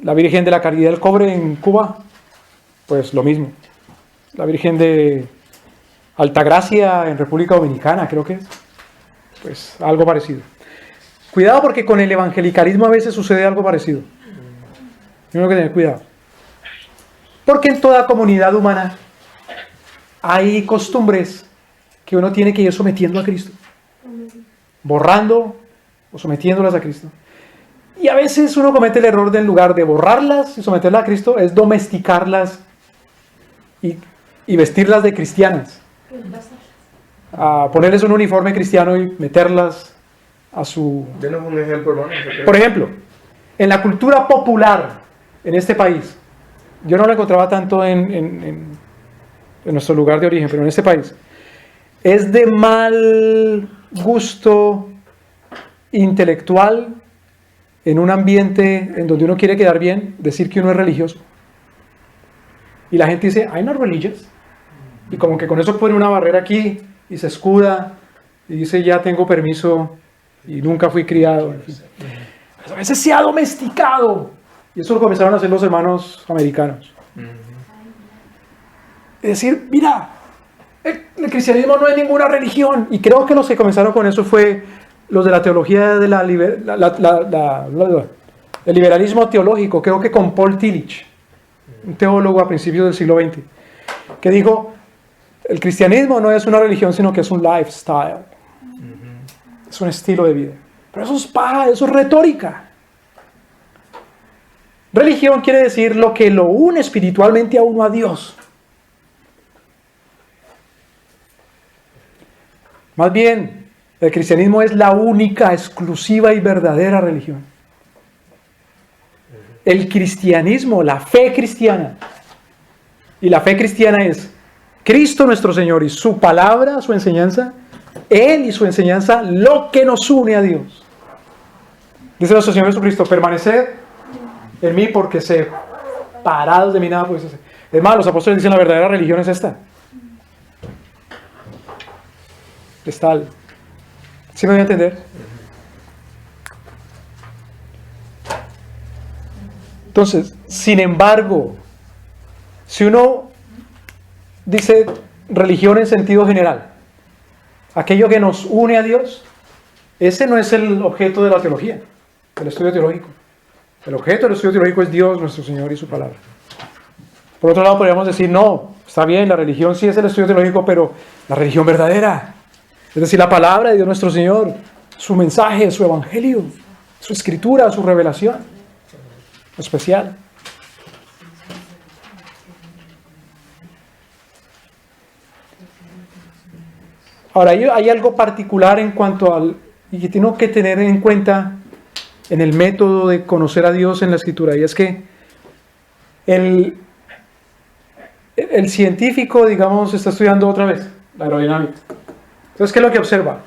S1: La Virgen de la Caridad del Cobre en Cuba, pues lo mismo. La Virgen de Altagracia en República Dominicana, creo que es, pues algo parecido. Cuidado, porque con el evangelicalismo a veces sucede algo parecido. Tengo que tener cuidado. Porque en toda comunidad humana hay costumbres que uno tiene que ir sometiendo a Cristo. Borrando o sometiéndolas a Cristo. Y a veces uno comete el error de, en lugar de borrarlas y someterlas a Cristo, es domesticarlas y vestirlas de cristianas. A ponerles un uniforme cristiano y meterlas a su...
S3: Denos un ejemplo, hermano.
S1: Por ejemplo, en la cultura popular en este país, yo no lo encontraba tanto en nuestro lugar de origen, pero en este país, es de mal gusto intelectual, en un ambiente en donde uno quiere quedar bien, decir que uno es religioso. Y la gente dice, I'm not religious. Y como que con eso pone una barrera aquí y se escuda y dice, ya tengo permiso y nunca fui criado. En fin. A veces se ha domesticado. Y eso lo comenzaron a hacer los hermanos americanos. Es decir, mira, el cristianismo no es ninguna religión. Y creo que los que comenzaron con eso fue los de la teología de el liberalismo teológico, creo que con Paul Tillich, un teólogo a principios del siglo XX, que dijo, el cristianismo no es una religión, sino que es un lifestyle. Es un estilo de vida. Pero eso es paja, eso es retórica. Religión quiere decir lo que lo une espiritualmente a uno a Dios. Más bien, el cristianismo es la única, exclusiva y verdadera religión. El cristianismo, la fe cristiana. Y la fe cristiana es Cristo nuestro Señor y su palabra, su enseñanza, Él y su enseñanza, lo que nos une a Dios. Dice nuestro Señor Jesucristo, permaneced en mí porque separados de mí nada podéis hacer. Es más, los apóstoles dicen la verdadera religión es esta. Es tal. ¿Sí me voy a entender? Entonces, sin embargo, si uno dice religión en sentido general, aquello que nos une a Dios, ese no es el objeto de la teología, del estudio teológico. El objeto del estudio teológico es Dios, nuestro Señor y su palabra. Por otro lado, podríamos decir, no, está bien, la religión sí es el estudio teológico, pero la religión verdadera, es decir, la palabra de Dios nuestro Señor, su mensaje, su evangelio, su escritura, su revelación, especial. Ahora, hay algo particular en cuanto al, y que tengo que tener en cuenta en el método de conocer a Dios en la Escritura, y es que el científico, digamos, está estudiando otra vez la aerodinámica. Entonces, ¿qué es lo que observa?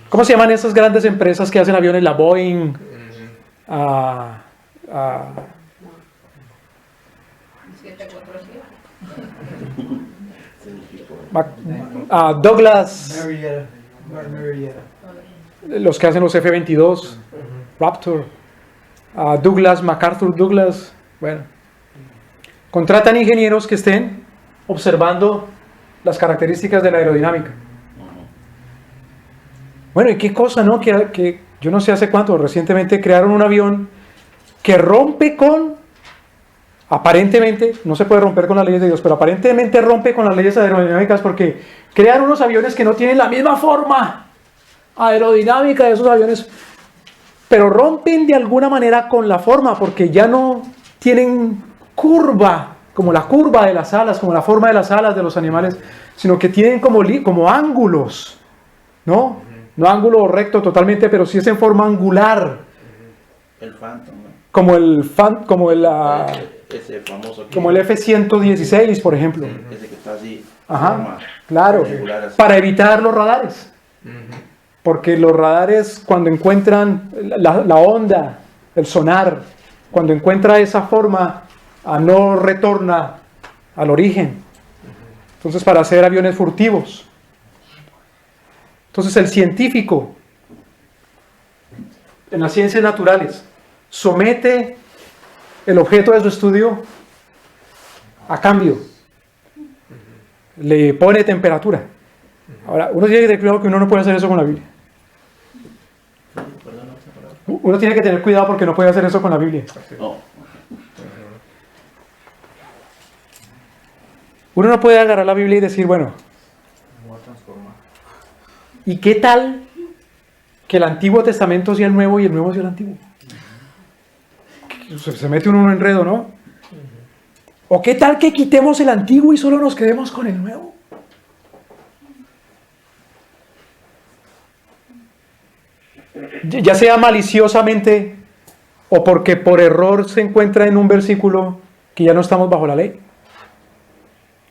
S1: ¿Cómo se llaman esas grandes empresas que hacen aviones? La Boeing, Douglas, los que hacen los F-22, Raptor, Douglas, MacArthur Douglas, bueno, contratan ingenieros que estén observando las características de la aerodinámica. Bueno, y qué cosa, ¿no? Que yo no sé hace cuánto, recientemente crearon un avión que rompe aparentemente, no se puede romper con las leyes de Dios, pero aparentemente rompe con las leyes aerodinámicas porque crean unos aviones que no tienen la misma forma aerodinámica de esos aviones, pero rompen de alguna manera con la forma porque ya no tienen curva, como la curva de las alas, como la forma de las alas de los animales, sino que tienen como ángulos, ¿no? No ángulo recto totalmente, pero sí es en forma angular.
S2: El Phantom, ¿no?
S1: Como el
S2: ese famoso
S1: como el F-116, por ejemplo.
S2: Ese que está así.
S1: Ajá, claro.
S2: Regular así.
S1: Para evitar los radares. Porque los radares, cuando encuentran la onda, el sonar, cuando encuentra esa forma, no retorna al origen. Entonces, para hacer aviones furtivos. Entonces, el científico, en las ciencias naturales, somete el objeto de su estudio a cambio. Le pone temperatura. Ahora, uno tiene que tener cuidado que uno no puede hacer eso con la Biblia. Uno tiene que tener cuidado porque no puede hacer eso con la Biblia.
S2: No.
S1: Uno no puede agarrar la Biblia y decir, bueno, ¿y qué tal que el Antiguo Testamento sea el Nuevo y el Nuevo sea el Antiguo? Se mete uno en un enredo, ¿no? ¿O qué tal que quitemos el Antiguo y solo nos quedemos con el Nuevo? Ya sea maliciosamente o porque por error se encuentra en un versículo que ya no estamos bajo la ley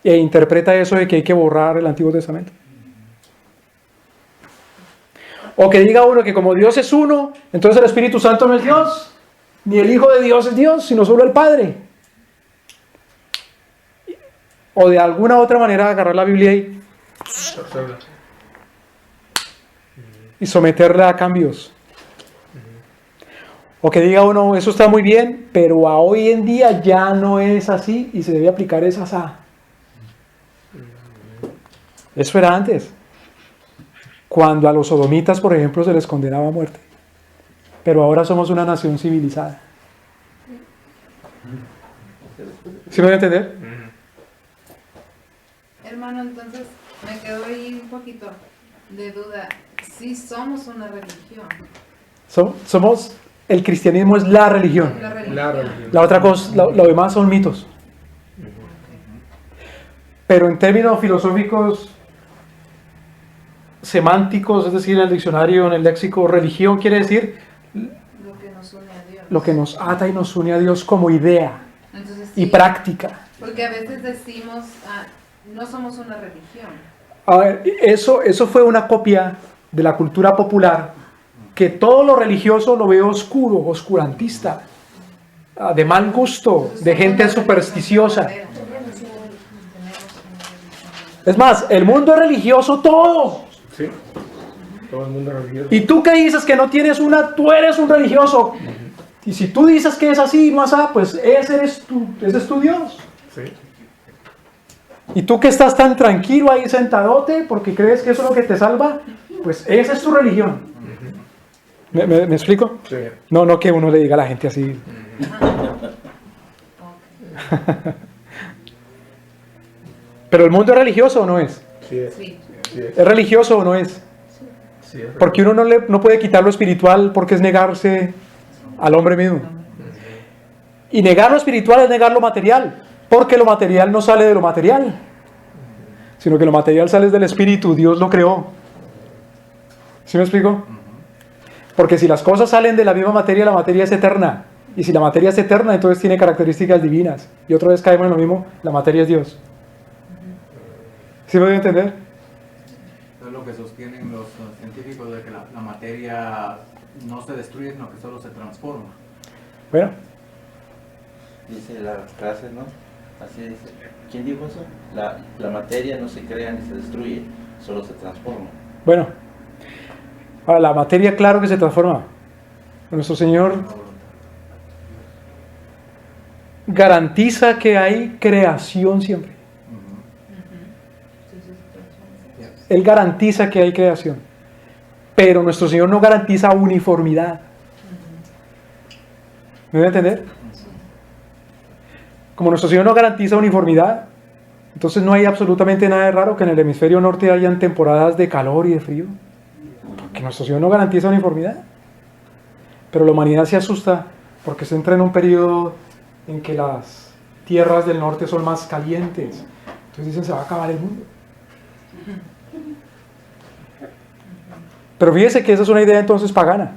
S1: e interpreta eso de que hay que borrar el Antiguo Testamento. O que diga uno que como Dios es uno, entonces el Espíritu Santo no es Dios, ni el Hijo de Dios es Dios, sino solo el Padre. O de alguna otra manera agarrar la Biblia y someterla a cambios. O que diga uno, eso está muy bien, pero a hoy en día ya no es así y se debe aplicar esa asá. Eso era antes. Cuando a los sodomitas, por ejemplo, se les condenaba a muerte. Pero ahora somos una nación civilizada. ¿Sí me voy a entender?
S5: Hermano, entonces me quedó ahí un poquito de duda. Sí somos una religión.
S1: El cristianismo es la religión.
S5: La religión.
S3: La religión.
S1: La otra cosa, lo demás son mitos. Pero en términos filosóficos, semánticos, es decir, en el diccionario, en el léxico, religión quiere decir
S5: Lo que nos une a Dios.
S1: lo que nos ata y nos une a Dios como idea
S5: Entonces,
S1: y
S5: sí,
S1: práctica.
S5: Porque a veces decimos, no somos una religión.
S1: A ver, eso fue una copia de la cultura popular, que todo lo religioso lo ve oscuro, oscurantista, de mal gusto, de gente supersticiosa. Es más, el mundo es religioso todo.
S3: Sí. Todo el mundo religioso.
S1: Y tú que dices que no tienes una, tú eres un religioso. Y si tú dices que es así y no así, pues ese es tu Dios.
S3: Sí.
S1: Y tú que estás tan tranquilo ahí sentadote porque crees que eso es lo que te salva, pues esa es tu religión. ¿Me explico?
S3: Sí.
S1: No que uno le diga a la gente así. Pero el mundo es religioso o no es?
S3: Sí es.
S5: Sí.
S3: Sí es.
S1: ¿Es religioso o no es?
S3: Sí es.
S1: Porque uno no puede quitar lo espiritual porque es negarse al hombre mismo. Y negar lo espiritual es negar lo material, porque lo material no sale de lo material, sino que lo material sale del espíritu, Dios lo creó. ¿Sí me explico? Porque si las cosas salen de la misma materia, la materia es eterna. Y si la materia es eterna, entonces tiene características divinas. Y otra vez caemos en lo mismo, la materia es Dios. ¿Sí me voy a entender?
S7: Es lo que sostienen los científicos, de que la materia no se destruye, sino que solo se transforma.
S1: Bueno,
S2: Dice la frase, ¿no? Así dice. ¿Quién dijo eso? La materia no se crea ni se destruye, solo se transforma.
S1: bueno. Ahora, la materia, claro que se transforma. Nuestro Señor garantiza que hay creación siempre. Él garantiza que hay creación. Pero nuestro Señor no garantiza uniformidad. ¿Me voy a entender? Como nuestro Señor no garantiza uniformidad, entonces no hay absolutamente nada de raro que en el hemisferio norte hayan temporadas de calor y de frío. Porque nuestro Señor no garantiza uniformidad. Pero la humanidad se asusta porque se entra en un periodo en que las tierras del norte son más calientes. Entonces dicen, se va a acabar el mundo. Pero fíjese que esa es una idea entonces pagana.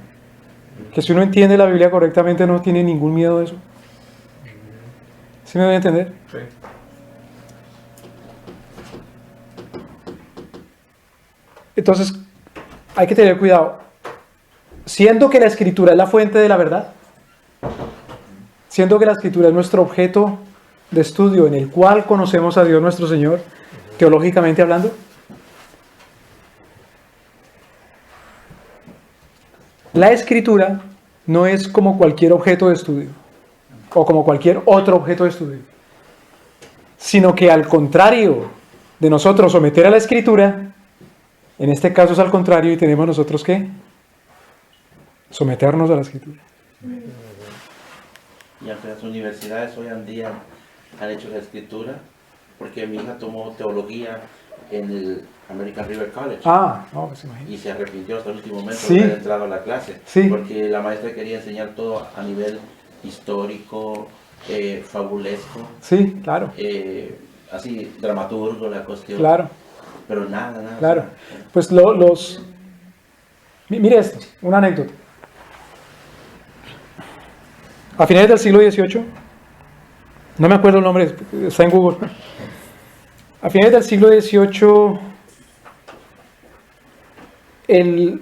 S1: Que si uno entiende la Biblia correctamente no tiene ningún miedo de eso. ¿Sí me voy a entender?
S3: Sí.
S1: Entonces, hay que tener cuidado. Siendo que la Escritura es la fuente de la verdad, siendo que la Escritura es nuestro objeto de estudio en el cual conocemos a Dios nuestro Señor, teológicamente hablando, la Escritura no es como cualquier objeto de estudio o como cualquier otro objeto de estudio, sino que al contrario de nosotros someter a la Escritura, en este caso es al contrario y tenemos nosotros que someternos a la Escritura.
S2: Y aunque las universidades hoy en día han hecho la escritura, porque mi hija tomó teología en el American River College.
S1: No, pues imagínate.
S2: Y se arrepintió hasta el último momento
S1: Sí.
S2: de haber entrado a la clase.
S1: Sí.
S2: Porque la maestra quería enseñar todo a nivel histórico, fabulesco,
S1: Sí, claro,
S2: así, dramaturgo, la cuestión.
S1: claro,
S2: Pero nada.
S1: claro. Pues mire esto, una anécdota. A finales del siglo XVIII, no me acuerdo el nombre, está en Google. A finales del siglo XVIII, el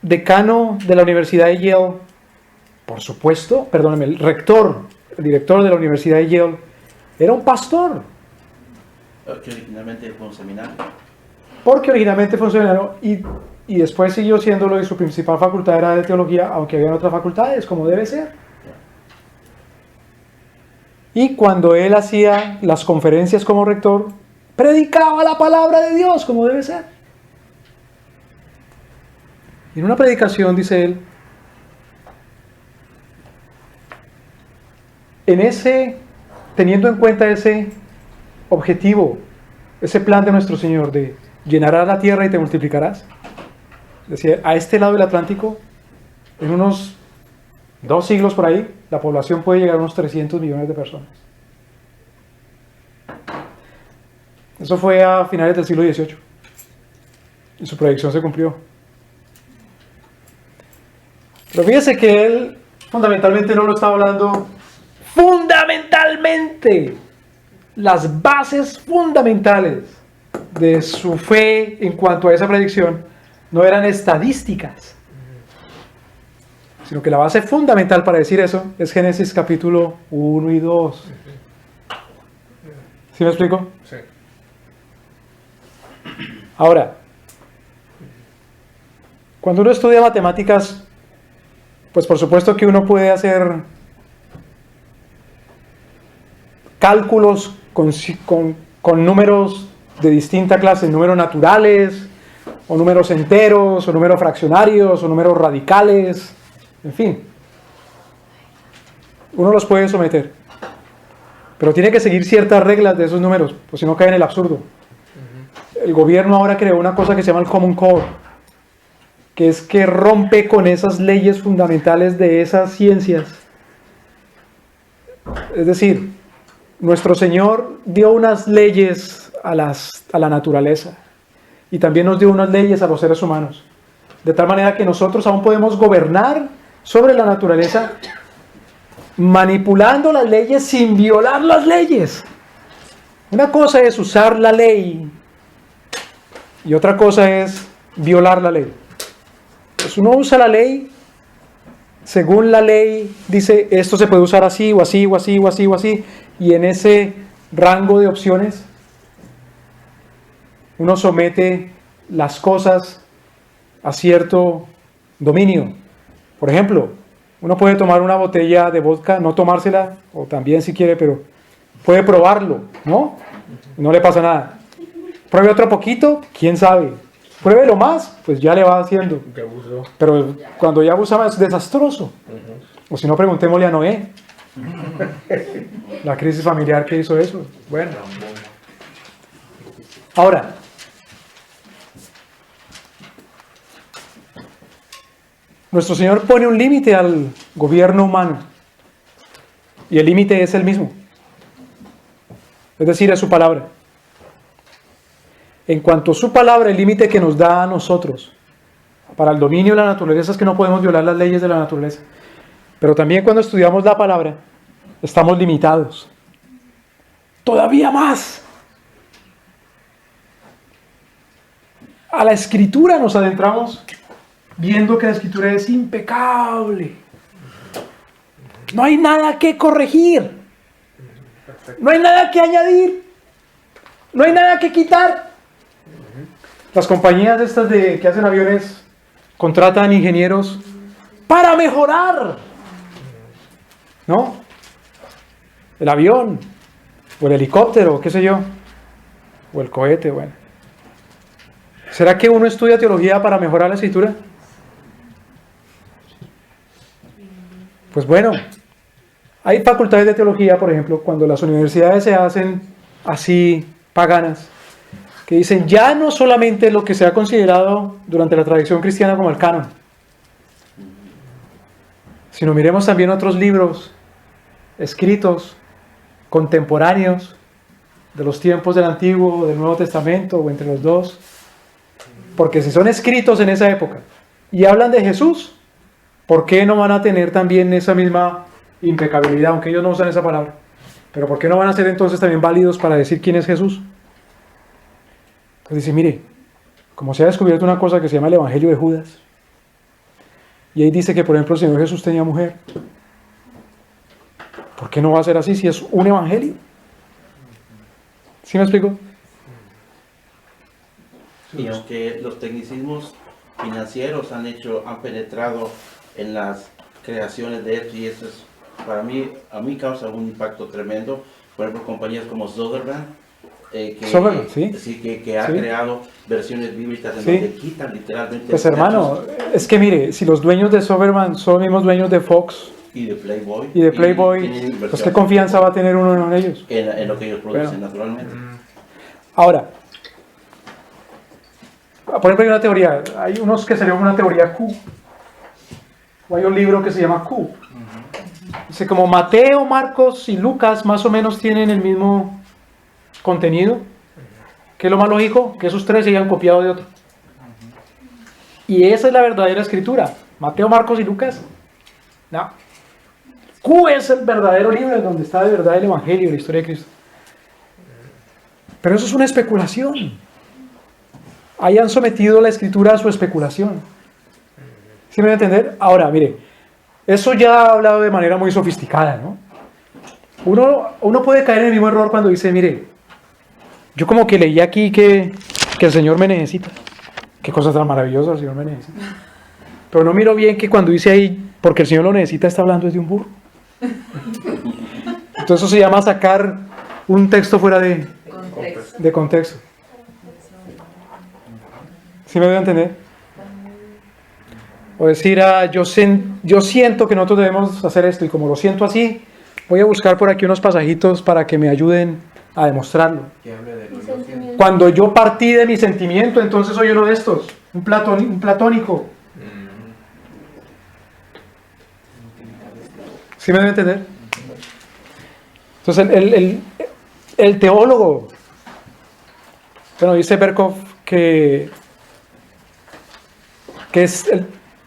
S1: decano de la Universidad de Yale, por supuesto, perdóname, el director de la Universidad de Yale, era un pastor.
S2: Que originalmente fue un seminario.
S1: Porque originalmente fue un seminario y después siguió siéndolo y su principal facultad era de teología, aunque había otras facultades, como debe ser. Y cuando él hacía las conferencias como rector, predicaba la palabra de Dios como debe ser. Y en una predicación dice él, teniendo en cuenta ese objetivo, ese plan de nuestro Señor de llenarás la tierra y te multiplicarás, decía, a este lado del Atlántico, en unos 2 siglos por ahí, la población puede llegar a unos 300 millones de personas. Eso fue a finales del siglo XVIII. Y su predicción se cumplió. Pero fíjese que él fundamentalmente no lo estaba hablando fundamentalmente las bases fundamentales de su fe en cuanto a esa predicción no eran estadísticas, sino que la base fundamental para decir eso es Génesis capítulo 1 y 2. ¿Sí me explico?
S3: Sí.
S1: Ahora, cuando uno estudia matemáticas, pues por supuesto que uno puede hacer cálculos con números de distinta clase, números naturales, o números enteros, o números fraccionarios, o números radicales, en fin. Uno los puede someter, pero tiene que seguir ciertas reglas de esos números, pues si no cae en el absurdo. El gobierno ahora creó una cosa que se llama el Common Core, que es que rompe con esas leyes fundamentales de esas ciencias. Es decir, nuestro Señor dio unas leyes a la naturaleza y también nos dio unas leyes a los seres humanos, de tal manera que nosotros aún podemos gobernar sobre la naturaleza manipulando las leyes sin violar las leyes. Una cosa es usar la ley y otra cosa es violar la ley. Pues uno usa la ley según la ley, dice esto se puede usar así o así o así o así o así, y en ese rango de opciones uno somete las cosas a cierto dominio. Por ejemplo, uno puede tomar una botella de vodka, no tomársela, o también si quiere, pero puede probarlo, ¿no? No le pasa nada. Pruebe otro poquito, quién sabe. Pruébelo más, pues ya le va haciendo.
S3: Que abusó.
S1: Pero cuando ya abusaba es desastroso. O si no, preguntémosle a Noé. La crisis familiar que hizo eso. Bueno. Ahora, nuestro Señor pone un límite al gobierno humano. Y el límite es el mismo. Es decir, es su palabra. En cuanto a su palabra, el límite que nos da a nosotros para el dominio de la naturaleza es que no podemos violar las leyes de la naturaleza. Pero también cuando estudiamos la palabra, estamos limitados. Todavía más. A la escritura nos adentramos viendo que la escritura es impecable. No hay nada que corregir. No hay nada que añadir. No hay nada que quitar. Las compañías estas que hacen aviones contratan ingenieros para mejorar, ¿no? El avión, o el helicóptero, qué sé yo, o el cohete, bueno. ¿Será que uno estudia teología para mejorar la escritura? Pues bueno, hay facultades de teología, por ejemplo, cuando las universidades se hacen así paganas, que dicen ya no solamente lo que se ha considerado durante la tradición cristiana como el canon, sino miremos también otros libros escritos, contemporáneos, de los tiempos del Antiguo o del Nuevo Testamento, o entre los dos, porque si son escritos en esa época y hablan de Jesús, ¿por qué no van a tener también esa misma impecabilidad, aunque ellos no usan esa palabra? Pero ¿por qué no van a ser entonces también válidos para decir quién es Jesús? Entonces dice, mire, como se ha descubierto una cosa que se llama el Evangelio de Judas, y ahí dice que, por ejemplo, el Señor Jesús tenía mujer. ¿Por qué no va a ser así si es un evangelio? ¿Sí me explico?
S2: Y aunque los tecnicismos financieros han penetrado en las creaciones de esto, y eso es, para mí, a mí causa un impacto tremendo. Por ejemplo, compañías como Soderbergh, que ha creado versiones bíblicas en donde quitan literalmente.
S1: Pues hermano, es que mire, si los dueños de Soderbergh son los mismos dueños de Fox
S2: y de Playboy,
S1: pues qué confianza va a tener uno en ellos.
S2: En lo que ellos producen, naturalmente.
S1: Ahora, por ejemplo, hay una teoría, hay unos que salieron una teoría Q, o hay un libro que se llama Q. Dice, como Mateo, Marcos y Lucas más o menos tienen el mismo contenido, ¿qué es lo más lógico? Que esos tres se hayan copiado de otro. Y esa es la verdadera escritura. Mateo, Marcos y Lucas, no. Q es el verdadero libro donde está de verdad el Evangelio, la historia de Cristo. Pero eso es una especulación. Ahí han sometido la escritura a su especulación. ¿Sí me van a entender? Ahora, mire, eso ya ha hablado de manera muy sofisticada, ¿no? Uno puede caer en el mismo error cuando dice, mire, yo como que leí aquí que el Señor me necesita. Qué cosa tan maravillosa, el Señor me necesita. Pero no miro bien que cuando dice ahí, porque el Señor lo necesita, está hablando de un burro. Entonces eso se llama sacar un texto fuera de contexto. ¿Sí me voy a entender? O decir, yo siento que nosotros debemos hacer esto, y como lo siento así, voy a buscar por aquí unos pasajitos para que me ayuden a demostrarlo.
S7: Que hable de lo yo siento.
S1: Cuando yo partí de mi sentimiento, entonces soy uno de estos, un platónico. ¿Sí me debe entender? Entonces el teólogo, bueno, dice Berkov que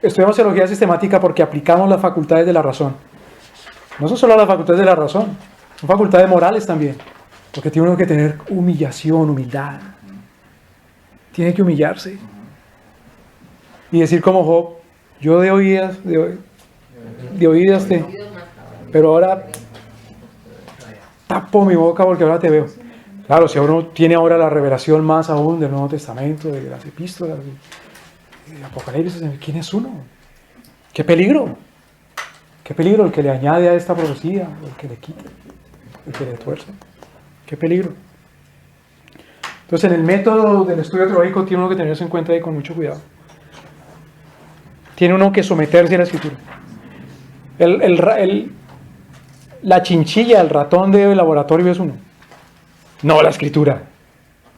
S1: estudiamos teología sistemática porque aplicamos las facultades de la razón. No son solo las facultades de la razón, son facultades morales también. Porque tiene uno que tener humildad. Tiene que humillarse. Y decir como Job, yo de oídas, pero ahora tapo mi boca porque ahora te veo. Claro, si uno tiene ahora la revelación más aún del Nuevo Testamento, de las epístolas, de Apocalipsis, ¿quién es uno? ¡Qué peligro! ¡Qué peligro el que le añade a esta profecía, el que le quita, el que le tuerce! ¡Qué peligro! Entonces, en el método del estudio teológico tiene uno que tenerse en cuenta ahí con mucho cuidado. Tiene uno que someterse a la escritura. La chinchilla, el ratón de laboratorio es uno. No la escritura.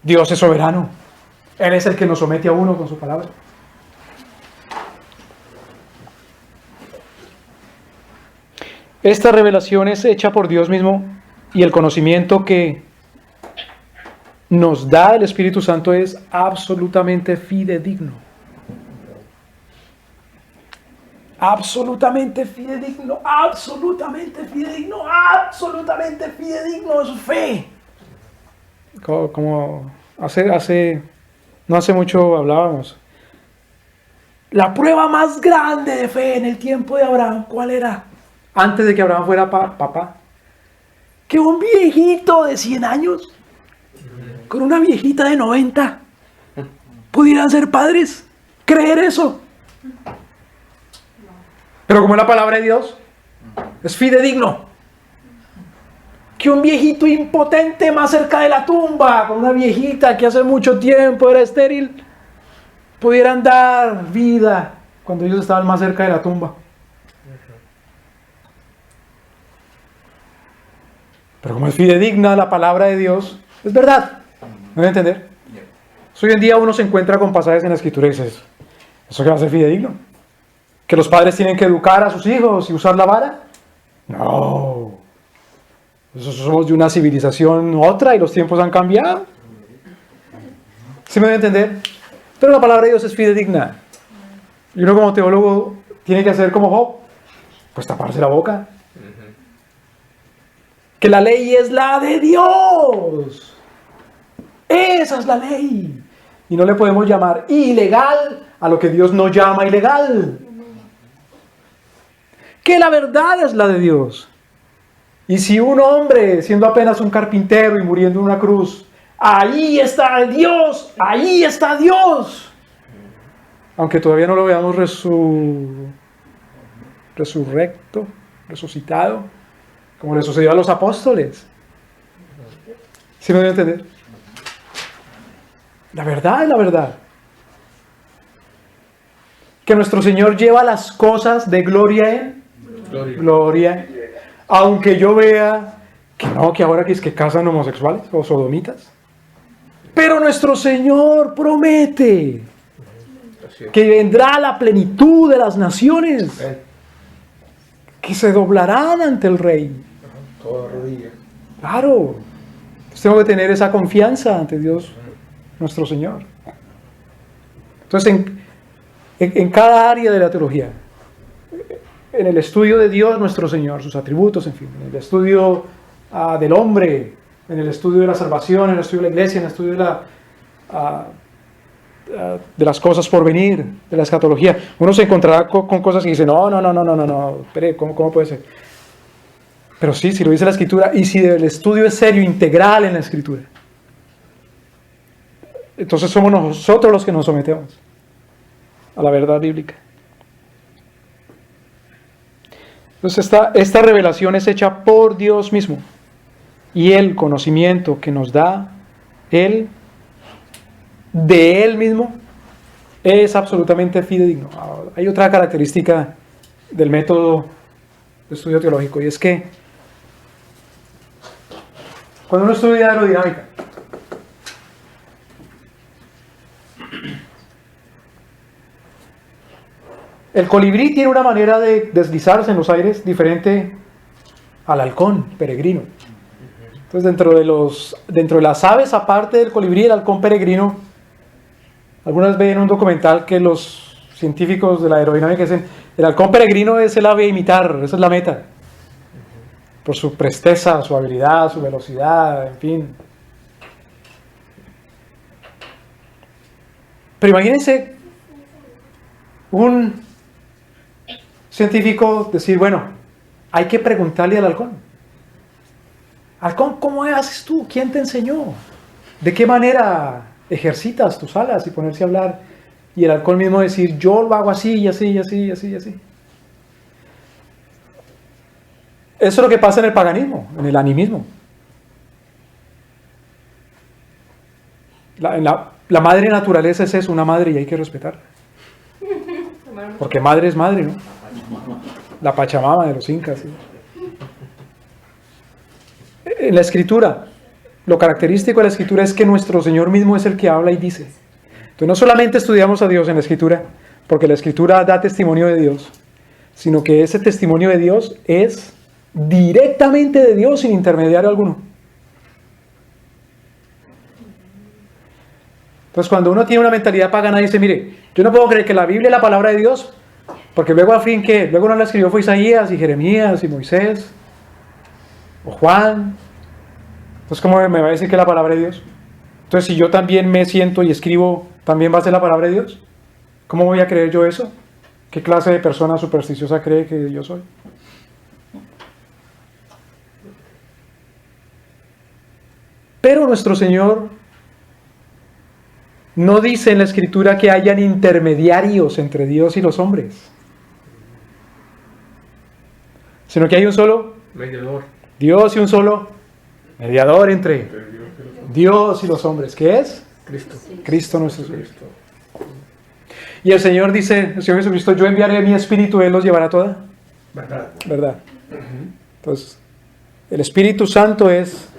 S1: Dios es soberano. Él es el que nos somete a uno con su palabra. Esta revelación es hecha por Dios mismo y el conocimiento que nos da el Espíritu Santo es absolutamente fidedigno. Absolutamente fidedigno, absolutamente fidedigno, absolutamente fidedigno es fe. Como no hace mucho hablábamos. La prueba más grande de fe en el tiempo de Abraham, ¿cuál era? Antes de que Abraham fuera papá. Que un viejito de 100 años con una viejita de 90 pudieran ser padres. ¿Creer eso? Pero como es la palabra de Dios, es fidedigno. Que un viejito impotente más cerca de la tumba, con una viejita que hace mucho tiempo era estéril, pudieran dar vida cuando ellos estaban más cerca de la tumba. Pero como es fidedigna la palabra de Dios, es verdad. ¿Me voy a entender? Hoy en día uno se encuentra con pasajes en la Escritura y dice, ¿eso qué va a ser fidedigno? ¿Que los padres tienen que educar a sus hijos y usar la vara? No. Nosotros somos de una civilización otra y los tiempos han cambiado. ¿Sí me voy a entender? Pero la palabra de Dios es fidedigna. Y uno como teólogo tiene que hacer como Job, pues taparse la boca. Que la ley es la de Dios. Esa es la ley. Y no le podemos llamar ilegal a lo que Dios no llama ilegal. Que la verdad es la de Dios. Y si un hombre, siendo apenas un carpintero y muriendo en una cruz, ahí está Dios, ahí está Dios. Aunque todavía no lo veamos resucitado, como le sucedió a los apóstoles. ¿Sí me voy a entender? La verdad es la verdad. Que nuestro Señor lleva las cosas de gloria en gloria. Aunque yo vea que no, que ahora que es que casan homosexuales o sodomitas. Pero nuestro Señor promete que vendrá la plenitud de las naciones, que se doblarán ante el Rey.
S3: Toda rodilla.
S1: Claro. Entonces tengo que tener esa confianza ante Dios, nuestro Señor. Entonces, en cada área de la teología, en el estudio de Dios, nuestro Señor, sus atributos, en fin, en el estudio del hombre, en el estudio de la salvación, en el estudio de la iglesia, en el estudio de las cosas por venir, de la escatología, uno se encontrará con cosas que dicen, no, espere, ¿cómo puede ser? Pero sí, si lo dice la Escritura, y si el estudio es serio, integral en la Escritura, entonces somos nosotros los que nos sometemos a la verdad bíblica. Entonces esta revelación es hecha por Dios mismo, y el conocimiento que nos da Él, de Él mismo, es absolutamente fidedigno. Hay otra característica del método de estudio teológico, y es que cuando uno estudia aerodinámica, el colibrí tiene una manera de deslizarse en los aires diferente al halcón peregrino. Entonces, dentro de las aves, aparte del colibrí, el halcón peregrino, algunas ven en un documental que los científicos de la aerodinámica dicen, el halcón peregrino es el ave a imitar, esa es la meta. Por su presteza, su habilidad, su velocidad, en fin. Pero imagínense un científico decir, bueno, hay que preguntarle al halcón. Halcón, ¿cómo haces tú? ¿Quién te enseñó? ¿De qué manera ejercitas tus alas? Y ponerse a hablar. Y el halcón mismo decir, yo lo hago así, y así, y así, y así, y así. Eso es lo que pasa en el paganismo, en el animismo. La madre naturaleza es eso, una madre, y hay que respetarla. Porque madre es madre, ¿no? La Pachamama de los incas. ¿Sí? En la Escritura, lo característico de la Escritura es que nuestro Señor mismo es el que habla y dice. Entonces no solamente estudiamos a Dios en la Escritura, porque la Escritura da testimonio de Dios, sino que ese testimonio de Dios es directamente de Dios sin intermediario alguno. Entonces cuando uno tiene una mentalidad pagana dice, mire, yo no puedo creer que la Biblia es la palabra de Dios, porque luego al fin que luego no la escribió fue Isaías y Jeremías y Moisés o Juan. Entonces ¿cómo me va a decir que es la palabra de Dios? Entonces si yo también me siento y escribo, ¿también va a ser la palabra de Dios? ¿Cómo voy a creer yo eso? ¿Qué clase de persona supersticiosa cree que yo soy? Pero nuestro Señor no dice en la Escritura que hayan intermediarios entre Dios y los hombres, sino que hay un solo
S3: mediador.
S1: Dios y un solo mediador entre Dios y los hombres, ¿qué es?
S3: Cristo.
S1: Cristo nuestro Señor. Y el Señor dice, el Señor Jesucristo, yo enviaré mi Espíritu, Él los llevará toda verdad. Entonces, el Espíritu Santo es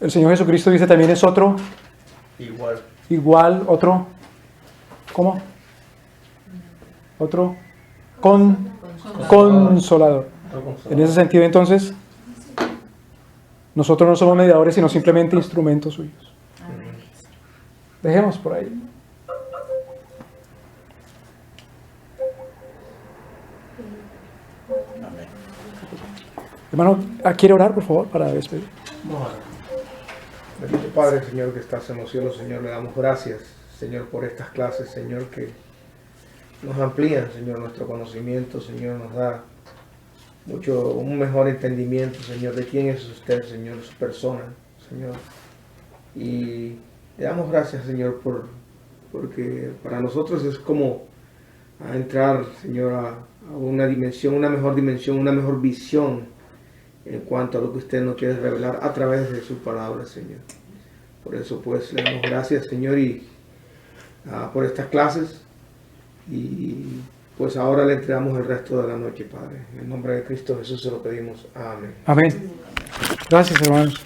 S1: el Señor Jesucristo dice también es otro, igual, otro, ¿cómo? Otro consolador. En ese sentido, entonces, nosotros no somos mediadores, sino simplemente instrumentos suyos. Dejemos por ahí. Hermano, ¿quiere orar, por favor, para despedir?
S3: Bendito Padre, Señor, que estás en los cielos, Señor, le damos gracias, Señor, por estas clases, Señor, que nos amplían, Señor, nuestro conocimiento, Señor, nos da un mejor entendimiento, Señor, de quién es usted, Señor, su persona, Señor. Y le damos gracias, Señor, porque para nosotros es como entrar, Señor, a una dimensión, una mejor visión en cuanto a lo que usted nos quiere revelar a través de su palabra, Señor. Por eso, pues, le damos gracias, Señor, y por estas clases. Y pues ahora le entregamos el resto de la noche, Padre. En el nombre de Cristo Jesús se lo pedimos. Amén.
S1: Amén. Gracias, hermanos.